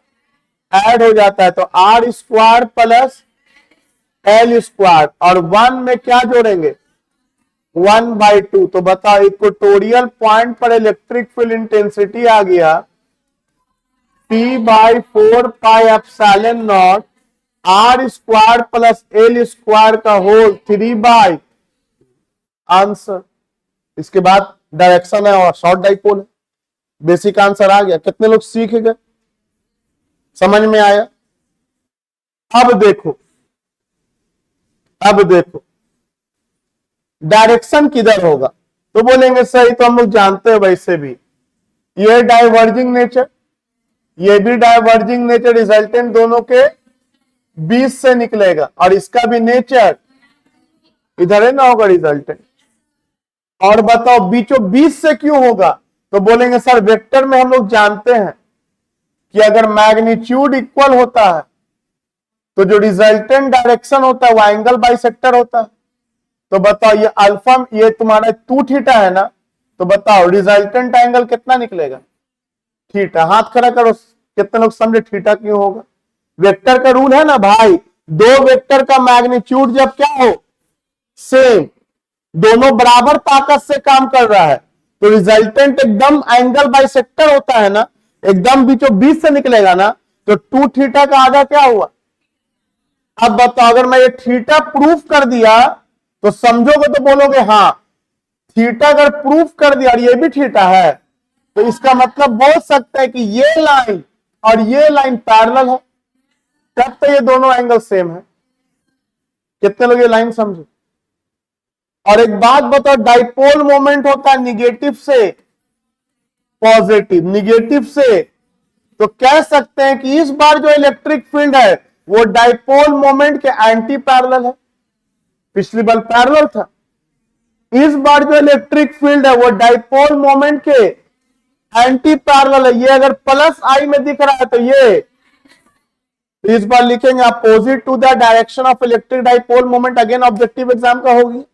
ऐड हो जाता है। तो R square plus L square, और 1 में क्या जोड़ेंगे 1/2। तो बताओ इक्वेटोरियल पॉइंट पर इलेक्ट्रिक फील्ड इंटेंसिटी आ गया P/4 pi epsilon not R square plus L square का होल 3/। आंसर। इसके बाद डायरेक्शन है और शॉर्ट डाइपोल है। बेसिक आंसर आ गया। कितने लोग सीख गए, समझ में आया? अब देखो, अब देखो डायरेक्शन किधर होगा। तो बोलेंगे सही, तो हम लोग जानते हैं वैसे भी ये डाइवर्जिंग नेचर, ये भी डाइवर्जिंग नेचर, रिजल्टेंट दोनों के बीच से निकलेगा, और इसका भी नेचर इधर है ना होगा रिजल्टेंट। और बताओ बीचों बीच से क्यों होगा। तो बोलेंगे सर वेक्टर में हम लोग जानते हैं कि अगर मैग्नीट्यूड इक्वल होता है तो जो रिजल्टेंट डायरेक्शन होता है वो एंगल बाइसेक्टर होता है। तो बताओ ये अल्फा, ये तुम्हारा 2 थीटा है ना, तो बताओ रिजल्टेंट एंगल कितना निकलेगा थीटा। हाथ खड़ा करो, कितने लोग समझे थीटा क्यों होगा। वेक्टर का रूल है ना भाई, दो वेक्टर का मैग्नीट्यूड जब क्या हो सेम, दोनों बराबर ताकत से काम कर रहा है, तो रिजल्टेंट एकदम एंगल बाइसेक्टर होता है ना, एकदम बीचों बीच से निकलेगा ना। तो 2 थीटा का आधा क्या हुआ। अब बताओ अगर मैं ये थीटा प्रूफ कर दिया तो समझोगे तो बोलोगे हाँ, थीटा अगर प्रूफ कर दिया और ये भी थीटा है तो इसका मतलब बोल सकते हैं कि ये लाइन और ये लाइन पैरेलल है, तब तो ये दोनों एंगल सेम है। कितने लोग ये लाइन समझे। और एक बात बताओ, डाइपोल मोमेंट होता है निगेटिव से पॉजिटिव, निगेटिव से, तो कह सकते हैं कि इस बार जो इलेक्ट्रिक फील्ड है वो डाइपोल मोमेंट के एंटी पैरेलल है। पिछली बार पैरेलल था, इस बार जो इलेक्ट्रिक फील्ड है वो डाइपोल मोमेंट के एंटी पैरेलल है। ये अगर प्लस आई में दिख रहा है तो ये इस बार लिखेंगे opposite to the direction of electric dipole moment. Again objective exam का होगी,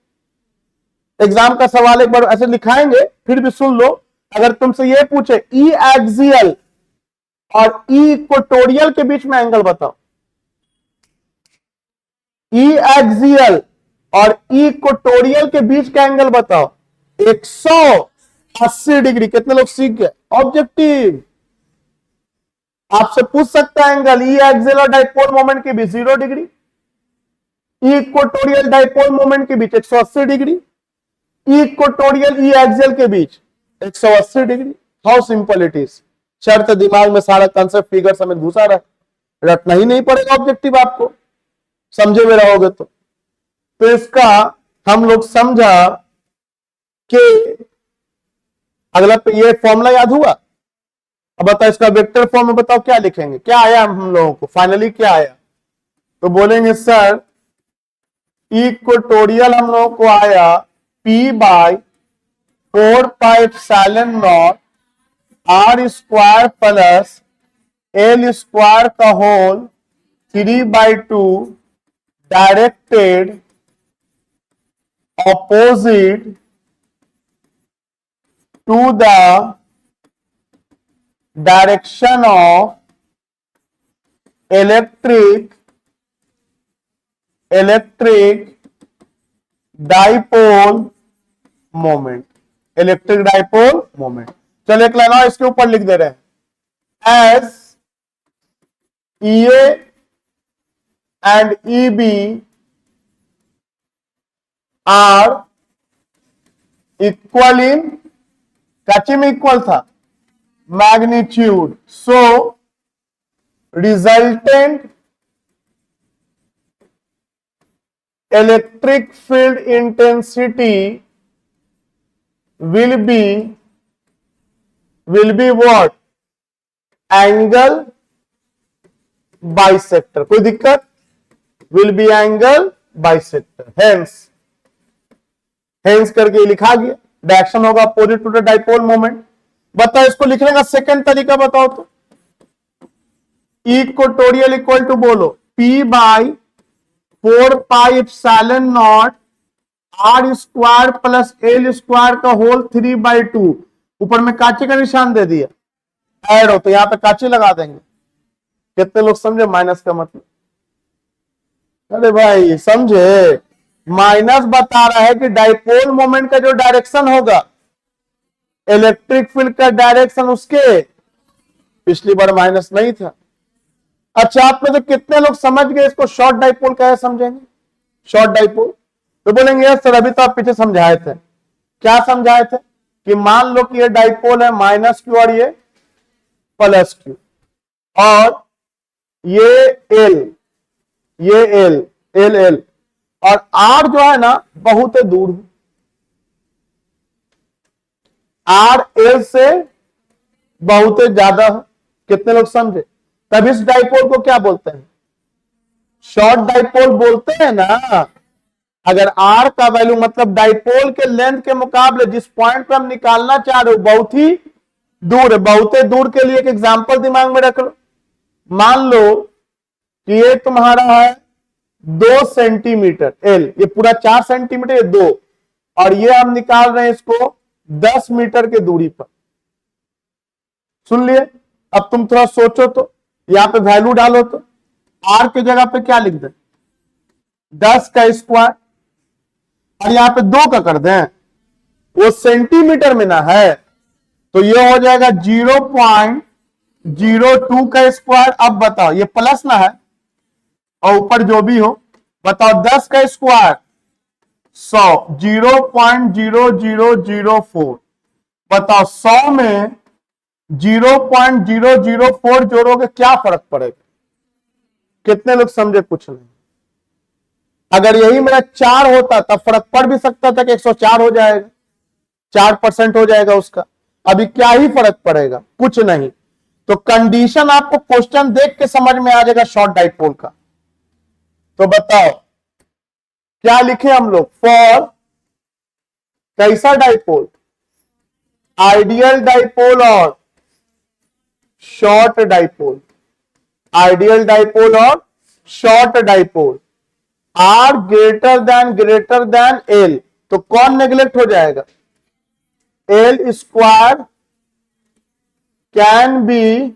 एग्जाम का सवाल एक बार ऐसे लिखाएंगे, फिर भी सुन लो। अगर तुमसे ये पूछे ई एक्सियल और ई इक्वेटोरियल के बीच में एंगल बताओ, ई एक्सियल और ई इक्वेटोरियल के बीच का एंगल बताओ, 180 डिग्री। कितने लोग सीख गए। ऑब्जेक्टिव आपसे पूछ सकता है एंगल ई एक्सियल और डाइपोल मोमेंट के बीच 0 डिग्री, ई इक्वेटोरियल डाइपोल मोमेंट के बीच 180 डिग्री, ई इक्वेटोरियल ई एक्सियल के बीच 180 degree. How simple it is. शर्त दिमाग में सारा कंसेप्ट फिगर समेत घुसा रहा, रटना ही नहीं पड़ेगा ऑब्जेक्टिव आपको, समझे हुए रहोगे तो इसका हम लोग समझा कि अगला ये फॉर्मूला याद हुआ। अब बताओ इसका वेक्टर फॉर्म में बताओ क्या लिखेंगे, क्या आया हम लोगों को फाइनली क्या आया। तो बोलेंगे सर इक्वेटोरियल हम लोगों को आया P/4 pi epsilon not R square plus L square का whole 3/2 directed opposite to the direction of electric dipole moment, electric dipole moment. चलो एक लाइन और इसके ऊपर लिख दे रहे हैं, as EA and EB are equal in, काची में इक्वल था magnitude, so resultant electric field intensity will be what, angle bisector. कोई दिक्कत, will be angle bisector, hence करके लिखा गया। डायरेक्शन होगा opposite to the dipole moment. बताओ इसको लिखने का सेकंड तरीका बताओ तो। इक्वेटोरियल इक्वल टू बोलो P by 4πε0 R square plus L square का होल 3/2। ऊपर में काचे का निशान दे दिया ऐड हो तो यहां पे काचे लगा देंगे। कितने लोग समझे माइनस का मतलब? अरे भाई समझे, माइनस बता रहा है कि डाइपोल मोमेंट का जो डायरेक्शन होगा इलेक्ट्रिक फील्ड का डायरेक्शन उसके पिछली बार माइनस नहीं था। अच्छा आप में तो कितने लोग समझ गए इसको शॉर्ट डाइपोल कैसे समझेंगे? शॉर्ट डाइपोल तो बोलेंगे यस सर अभी तो आप पीछे समझाए थे। क्या समझाए थे? कि मान लो कि ये डाइपोल है माइनस क्यू और ये प्लस क्यू और ये एल एल और आर जो है ना बहुत दूर है, आर एल से बहुत ज्यादा है। कितने लोग समझे? तब इस डाइपोल को क्या बोलते हैं? शॉर्ट डाइपोल बोलते हैं ना। अगर आर का वैल्यू मतलब डाइपोल के लेंथ के मुकाबले जिस पॉइंट पे हम निकालना चाह रहे हो बहुत ही दूर है, बहुत दूर के लिए एक एग्जांपल दिमाग में रख लो। मान लो कि ये तुम्हारा है 2 सेंटीमीटर एल, ये पूरा 4 सेंटीमीटर, ये 2 और ये हम निकाल रहे हैं इसको 10 मीटर की दूरी पर। सुन लिए? अब तुम थोड़ा सोचो तो यहां पे वैल्यू डालो तो आर की जगह पे क्या लिख दें? 10 का स्क्वायर और यहां पे 2 का कर दें, वो सेंटीमीटर में ना है तो ये हो जाएगा 0.02 का स्क्वायर। अब बताओ ये प्लस ना है और ऊपर जो भी हो बताओ 10 का स्क्वायर 100 0.0004। बताओ 100 में 0.004 जोड़ोगे क्या फर्क पड़ेगा? कितने लोग समझे? कुछ नहीं। अगर यही मेरा 4 होता तब फर्क पड़ भी सकता था कि 104 हो जाएगा, 4% हो जाएगा उसका। अभी क्या ही फर्क पड़ेगा? कुछ नहीं। तो कंडीशन आपको क्वेश्चन देख के समझ में आ जाएगा शॉर्ट डाइपोल का। तो बताओ क्या लिखे हम लोग? फॉर कैसा डाइपोल? आइडियल डाइपोल और शॉर्ट डाइपोल। आइडियल डाइपोल और short dipole R greater than L तो कौन नेग्लेक्ट हो जाएगा? L square can be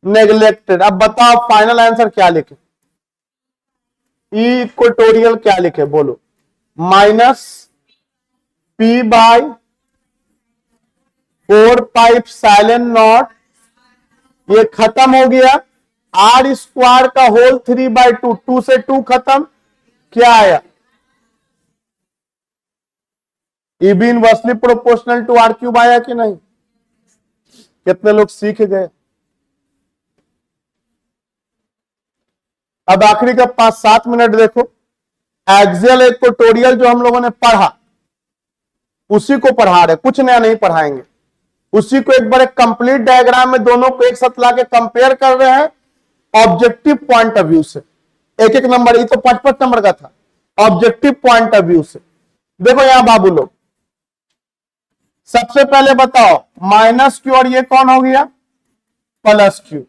neglected. अब बताओ फाइनल आंसर क्या लिखे? इक्वेटोरियल क्या लिखे बोलो? माइनस P बाई 4πε0 ये खत्म हो गया आर स्क्वायर का होल 3/2, 2 से 2 खत्म, क्या आया? E B inversely proportional to R cube आया कि नहीं? कितने लोग सीख गए? अब आखिरी का 5-7 मिनट देखो। एक्सियल इक्वेटोरियल जो हम लोगों ने पढ़ा उसी को पढ़ा रहे, कुछ नया नहीं पढ़ाएंगे। उसी को एक बार एक कंप्लीट डायग्राम में दोनों को एक साथ लाके कंपेयर कर रहे हैं ऑब्जेक्टिव पॉइंट ऑफ व्यू से। एक नंबर, ये तो 5-5 नंबर का था। ऑब्जेक्टिव पॉइंट ऑफ व्यू से देखो यहां बाबू लोग, सबसे पहले बताओ माइनस क्यू और ये कौन हो गया? Plus Q.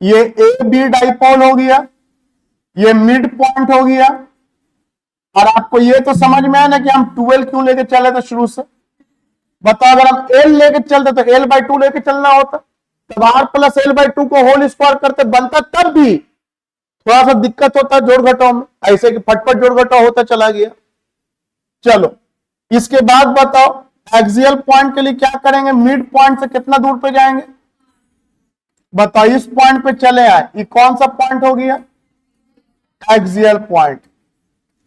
ये ए बी डाइपोल हो गया, ये मिड पॉइंट हो गया। और आपको ये तो समझ में आया ना कि हम 12 क्यों लेके चले थे शुरू से? बताओ अगर हम एल लेके चलते तो L/2 लेके चलना होता, तब R प्लस L/2 को होल स्क्वायर करते बनता, तब भी थोड़ा सा दिक्कत होता जोड़ घटाव में, ऐसे कि फटफट जोड़ घटाव होता चला गया। चलो इसके बाद बताओ एक्सियल पॉइंट के लिए क्या करेंगे? मिड पॉइंट से कितना दूर पे जाएंगे? बताओ इस पॉइंट पे चले आए, ये कौन सा पॉइंट हो गया? Axial point.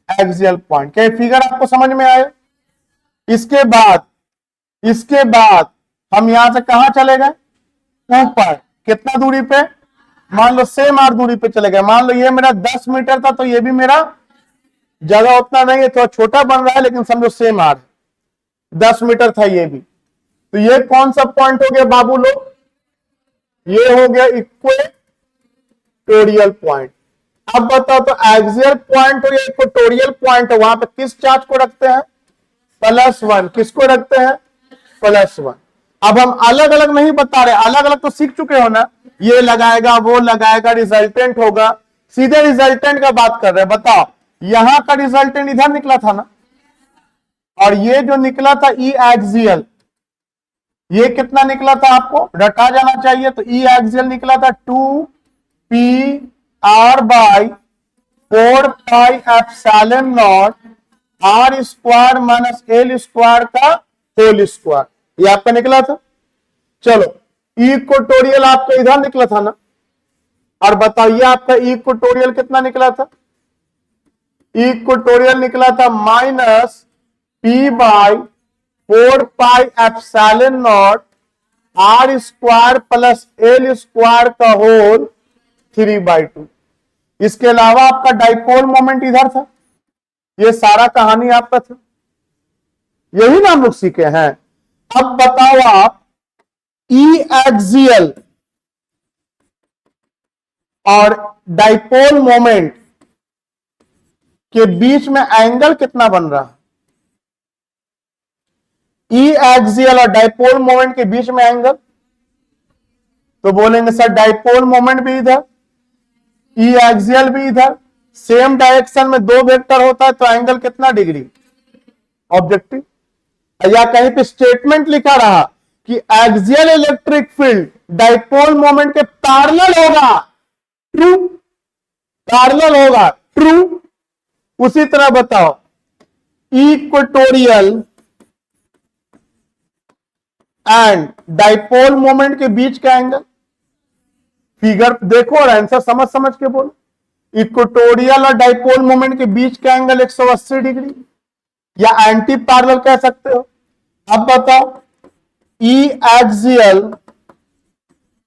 एक्सियल पॉइंट क्या फिगर आपको समझ में आए? इसके बाद हम यहां से कहां चले गए? ऊपर। कितना दूरी पे? मान लो सेम आर दूरी पे चले गए। मान लो ये मेरा 10 मीटर था तो ये भी मेरा जगह उतना नहीं है, थोड़ा छोटा बन रहा है लेकिन समझो सेम आर 10 मीटर था ये भी। तो ये कौन सा पॉइंट हो गया बाबू लोग? ये हो गया इक्वेटोरियल पॉइंट। अब बताओ तो एक्सियल पॉइंट हो या इक्वेटोरियल पॉइंट हो, वहां पे किस चार्ज को रखते हैं? +1। किसको रखते हैं? +1। अब हम अलग अलग नहीं बता रहे, अलग अलग तो सीख चुके हो ना, ये लगाएगा वो लगाएगा, रिजल्टेंट होगा। सीधे रिजल्टेंट का बात कर रहे हैं। बताओ यहां का रिजल्टेंट इधर निकला था ना, और ये जो निकला था ई एक्सियल, ये कितना निकला था आपको रटा जाना चाहिए। तो ई एक्सियल निकला था 2πr/4πε0 R square minus L square का होल स्क्वायर, ये आपका निकला था। चलो इक्वेटोरियल आपका इधर निकला था ना, और बताइए आपका इक्वेटोरियल कितना निकला था। इक्वेटोरियल निकला था -p/4πε0 R square plus L square का होल 3/2। इसके अलावा आपका डाइपोल मोमेंट इधर था। ये सारा कहानी आपका था, यही ना हम लोग सीखे हैं। अब बताओ आप ई एक्सियल और डाइपोल मोमेंट के बीच में एंगल कितना बन रहा है। ई एक्सियल और डाइपोल मोमेंट के बीच में एंगल, तो बोलेंगे सर डाइपोल मोमेंट भी इधर, ई एक्सियल भी इधर, सेम डायरेक्शन में दो वेक्टर होता है तो एंगल कितना डिग्री ऑब्जेक्टिव। या कहीं पे स्टेटमेंट लिखा रहा कि axial electric field dipole moment के पैरेलल होगा, ट्रू, पैरेलल होगा, ट्रू। उसी तरह बताओ इक्वेटोरियल एंड डाइपोल मोमेंट के बीच का एंगल, फिगर देखो और आंसर समझ समझ के बोलो। इक्वेटोरियल और डाइपोल मोमेंट के बीच का एंगल 180 डिग्री, या एंटी पैरेलल कह सकते हो। अब बताओ ई एक्सियल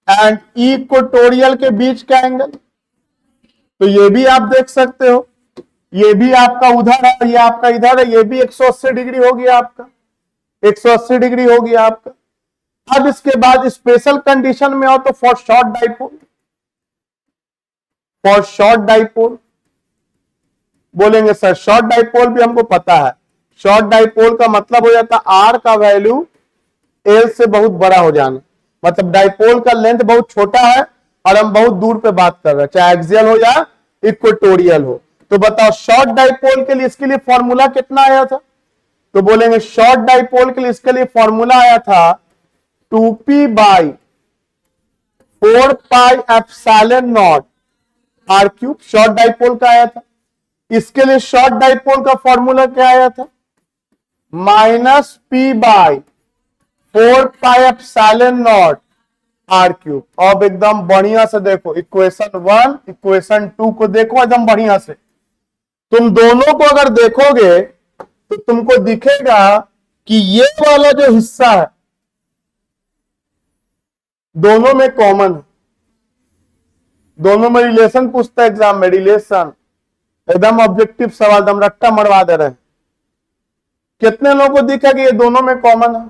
एंड इक्वेटोरियल के बीच का एंगल, तो ये भी आप देख सकते हो, ये भी आपका उधर है, ये आपका इधर है, ये भी 180 डिग्री हो गया आपका, 180 डिग्री हो गया आपका। अब इसके बाद स्पेशल कंडीशन में हो तो for short dipole, for short dipole बोलेंगे सर शॉर्ट डाइपोल भी हमको पता है। शॉर्ट डाइपोल का मतलब हो जाता है आर का वैल्यू एल से बहुत बड़ा हो जाना, मतलब डाइपोल का लेंथ बहुत छोटा है और हम बहुत दूर पे बात कर रहे हैं, चाहे एक्सियल हो या इक्वेटोरियल हो। तो बताओ शॉर्ट डाइपोल के लिए इसके लिए फॉर्मूला कितना आया था, तो बोलेंगे शॉर्ट डाइपोल के लिए इसके लिए फॉर्मूला आया था 2p/4πε0 r³ शॉर्ट डाइपोल का आया था। इसके लिए शॉर्ट डाइपोल का फॉर्मूला क्या आया था, -p/4πε0 r³। अब एकदम बढ़िया से देखो इक्वेशन 1 इक्वेशन 2 को देखो एकदम बढ़िया से। तुम दोनों को अगर देखोगे तो तुमको दिखेगा कि ये वाला जो हिस्सा है दोनों में कॉमन है, दोनों में रिलेशन पूछता है एग्जाम में, रिलेशन एकदम ऑब्जेक्टिव सवाल, एकदम रट्टा मरवा दे रहे हैं। कितने लोगों को दिखा कि ये दोनों में कॉमन है,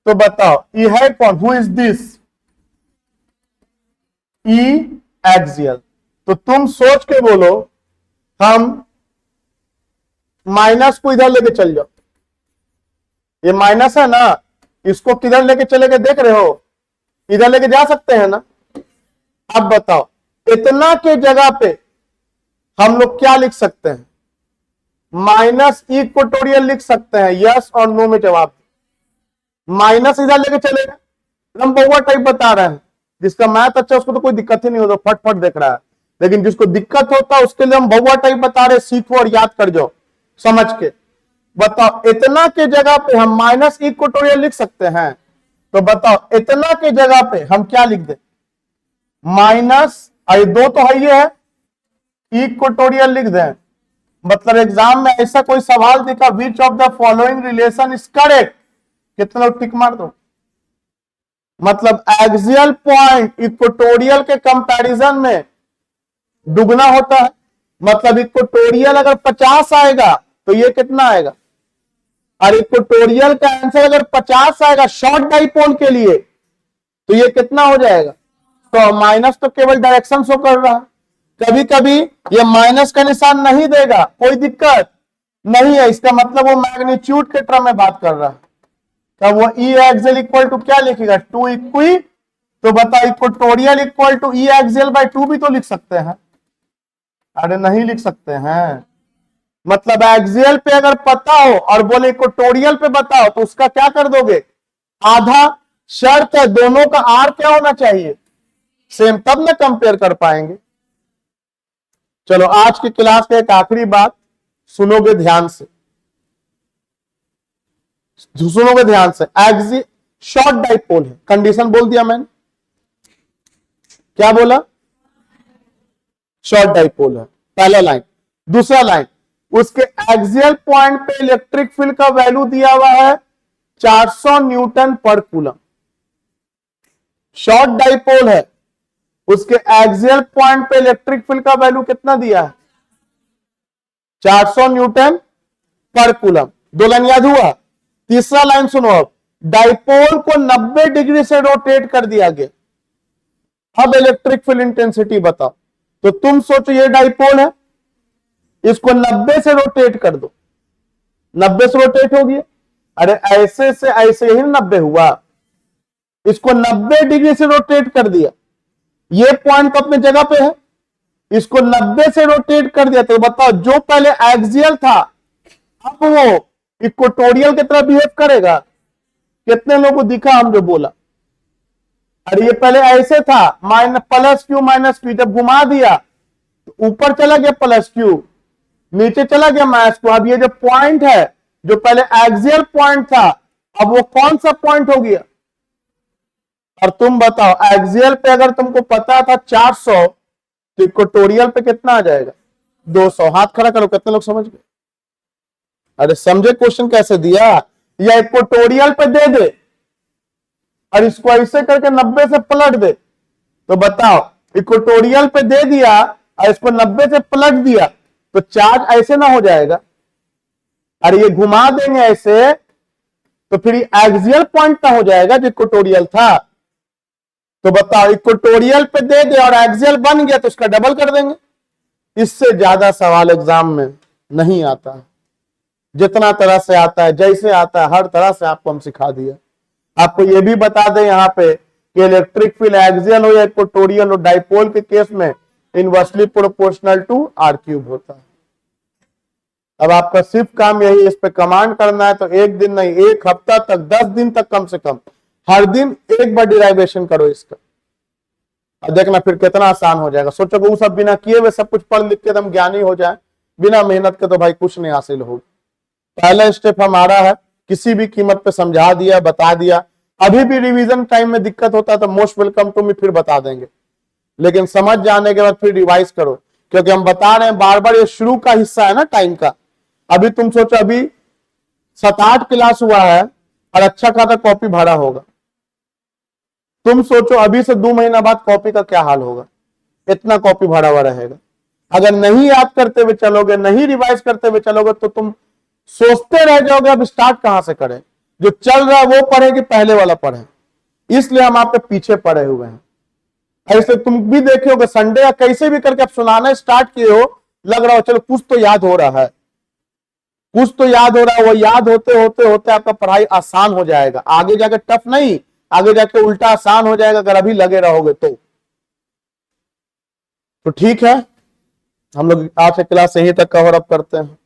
तो बताओ ये है कौन, who is this, E axial. तो तुम सोच के बोलो, हम माइनस को इधर लेके चल जाओ, ये माइनस है ना, इसको किधर लेके चलेगे देख रहे हो, इधर लेके जा सकते हैं ना। अब बताओ इतना के जगह पे हम लोग क्या लिख सकते हैं, माइनस इक्वेटोरियल लिख सकते हैं, यस और नो में जवाब। माइनस इधर लेके चलेगा, हम बहुआ टाइप बता रहे हैं, जिसका मैथ अच्छा उसको तो कोई दिक्कत ही नहीं होता, फटफट देख रहा है, लेकिन जिसको दिक्कत होता है उसके लिए हम बहुआ टाइप बता रहे, सीखो और याद कर जाओ समझ के। बताओ इतना के जगह पे हम माइनस इक्वेटोरियल लिख सकते हैं, तो बताओ इतना के जगह पे हम क्या लिख दे, माइनस, दो तो है ये है, इक्वेटोरियल लिख दें। मतलब एग्जाम में ऐसा कोई सवाल दिखा, which of the following relation is correct, कितने लोग टिक मार दो। मतलब एक्सियल पॉइंट इक्वेटोरियल के कंपैरिजन में दुगना होता है, मतलब इक्वेटोरियल अगर 50 आएगा तो ये कितना आएगा, और इक्वेटोरियल का आंसर अगर 50 आएगा शॉर्ट डाइपोल के लिए तो ये कितना हो जाएगा, तो माइनस तो केवल डायरेक्शन शो कर रहा है। कभी कभी ये माइनस का निशान नहीं देगा, कोई दिक्कत नहीं है, इसका मतलब वो मैग्नीट्यूड के टर्म में बात कर रहा है। तब वो ई एक्सियल इक्वल टू क्या लिखेगा, 2 इक्वी तो बताओ equatorial equal to E axial by 2 भी तो लिख सकते हैं। अरे नहीं लिख सकते हैं, मतलब एक्सियल पे अगर पता हो और बोले इक्वेटोरियल पे बताओ तो उसका क्या कर दोगे, आधा। शर्त है दोनों का आर क्या होना चाहिए, सेम, तब ना कंपेयर कर पाएंगे। चलो आज की क्लास का एक आखिरी बात सुनोगे ध्यान से, सुनोगे ध्यान से। एक्सियल शॉर्ट डाइपोल है, कंडीशन बोल दिया मैंने, क्या बोला, शॉर्ट डाइपोल है, पहला लाइन। दूसरा लाइन, उसके एक्सियल पॉइंट पे इलेक्ट्रिक फील्ड का वैल्यू दिया हुआ है 400 न्यूटन पर कूलम। शॉर्ट डाइपोल है, उसके एक्सियल पॉइंट पे इलेक्ट्रिक फील्ड का वैल्यू कितना दिया है, 400 न्यूटन पर कूलम। 2 लाइन याद हुआ। तीसरा लाइन सुनो अब, डाइपोल को 90 डिग्री से रोटेट कर दिया गया। अब इलेक्ट्रिक फील्ड इंटेंसिटी बताओ। तो तुम सोचो ये डाइपोल है, इसको 90 से रोटेट कर दो, 90 से रोटेट हो गया। अरे ऐसे से ऐसे ही 90 हुआ, इसको 90 डिग्री से रोटेट कर दिया, ये पॉइंट तो अपने जगह पे है, इसको 90 से रोटेट कर दिया। तो बताओ जो पहले एक्सियल था अब वो इक्वेटोरियल की तरह बिहेव करेगा। कितने लोगों को दिखा हम जो बोला, अरे ये पहले ऐसे था प्लस क्यू माइनस क्यू, जब घुमा दिया तो ऊपर चला गया प्लस क्यू, नीचे चला गया माइनस क्यू। अब ये जो पॉइंट है जो पहले एक्सियल पॉइंट था अब वो कौन सा पॉइंट हो गया। और तुम बताओ एक्सियल पे अगर तुमको पता था 400 तो इक्वेटोरियल पे कितना आ जाएगा, 200। हाथ खड़ा करो, कितने लोग समझ गए। अरे समझे क्वेश्चन कैसे दिया, या इक्वेटोरियल पे दे दे और इसको ऐसे करके 90 से पलट दे। तो बताओ इक्वेटोरियल पे दे दिया और इसको 90 से पलट दिया तो चार्ज ऐसे ना हो जाएगा। अरे ये घुमा देंगे ऐसे तो फिर एक्सियल पॉइंट ना हो जाएगा जो इक्वेटोरियल था। तो बताओ इक्वेटोरियल पे दे दे और एक्सियल बन गया तो उसका डबल कर देंगे। इससे ज्यादा सवाल एग्जाम में नहीं आता है, जितना तरह से आता है जैसे आता है हर तरह से आपको हम सिखा दिया। आपको यह भी बता दें यहाँ पे कि इलेक्ट्रिक फील्ड एक्सियल हो या इक्वेटोरियल हो, डाइपोल के केस में inversely proportional to R cube होता है। अब आपका सिर्फ काम यही, इस पे कमांड करना है। तो एक दिन नहीं, एक हफ्ता तक, 10 दिन तक कम से कम हर दिन एक बार डिराइवेशन करो इसका, और देखना फिर कितना आसान हो जाएगा। सोचो वो सब बिना किए हुए सब कुछ पढ़ लिख के एकदम ज्ञानी हो जाए, बिना मेहनत के तो भाई कुछ नहीं हासिल होगा। पहला स्टेप हमारा है, किसी भी कीमत पे समझा दिया, बता दिया। अभी भी रिवीजन टाइम में दिक्कत होता है तो मोस्ट वेलकम टू मी, फिर बता देंगे, लेकिन समझ जाने के बाद फिर रिवाइज करो, क्योंकि हम बता रहे हैं बार बार, ये शुरू का हिस्सा है ना टाइम का। अभी तुम सोचो अभी 7-8 क्लास हुआ है और अच्छा खासा कॉपी भरा होगा। तुम सोचो अभी से 2 महीना बाद कॉपी का क्या हाल होगा, इतना कॉपी भरा हुआ रहेगा। अगर नहीं याद करते हुए चलोगे, नहीं रिवाइज करते हुए चलोगे तो तुम सोचते रह जाओगे अब स्टार्ट कहां से करें, जो चल रहा है वो पढ़े कि पहले वाला पढ़े। इसलिए हम आपके पीछे पड़े हुए हैं। ऐसे तुम भी देखे होगे संडे या कैसे भी करके आप सुनाना स्टार्ट किए हो, लग रहा हो चलो कुछ तो याद हो रहा है, कुछ तो याद हो रहा है। वो याद होते होते होते आपका पढ़ाई आसान हो जाएगा, आगे जाके टफ नहीं, आगे जाके उल्टा आसान हो जाएगा अगर अभी लगे रहोगे तो ठीक है। हम लोग आज से क्लास यहीं तक कवर अप करते हैं।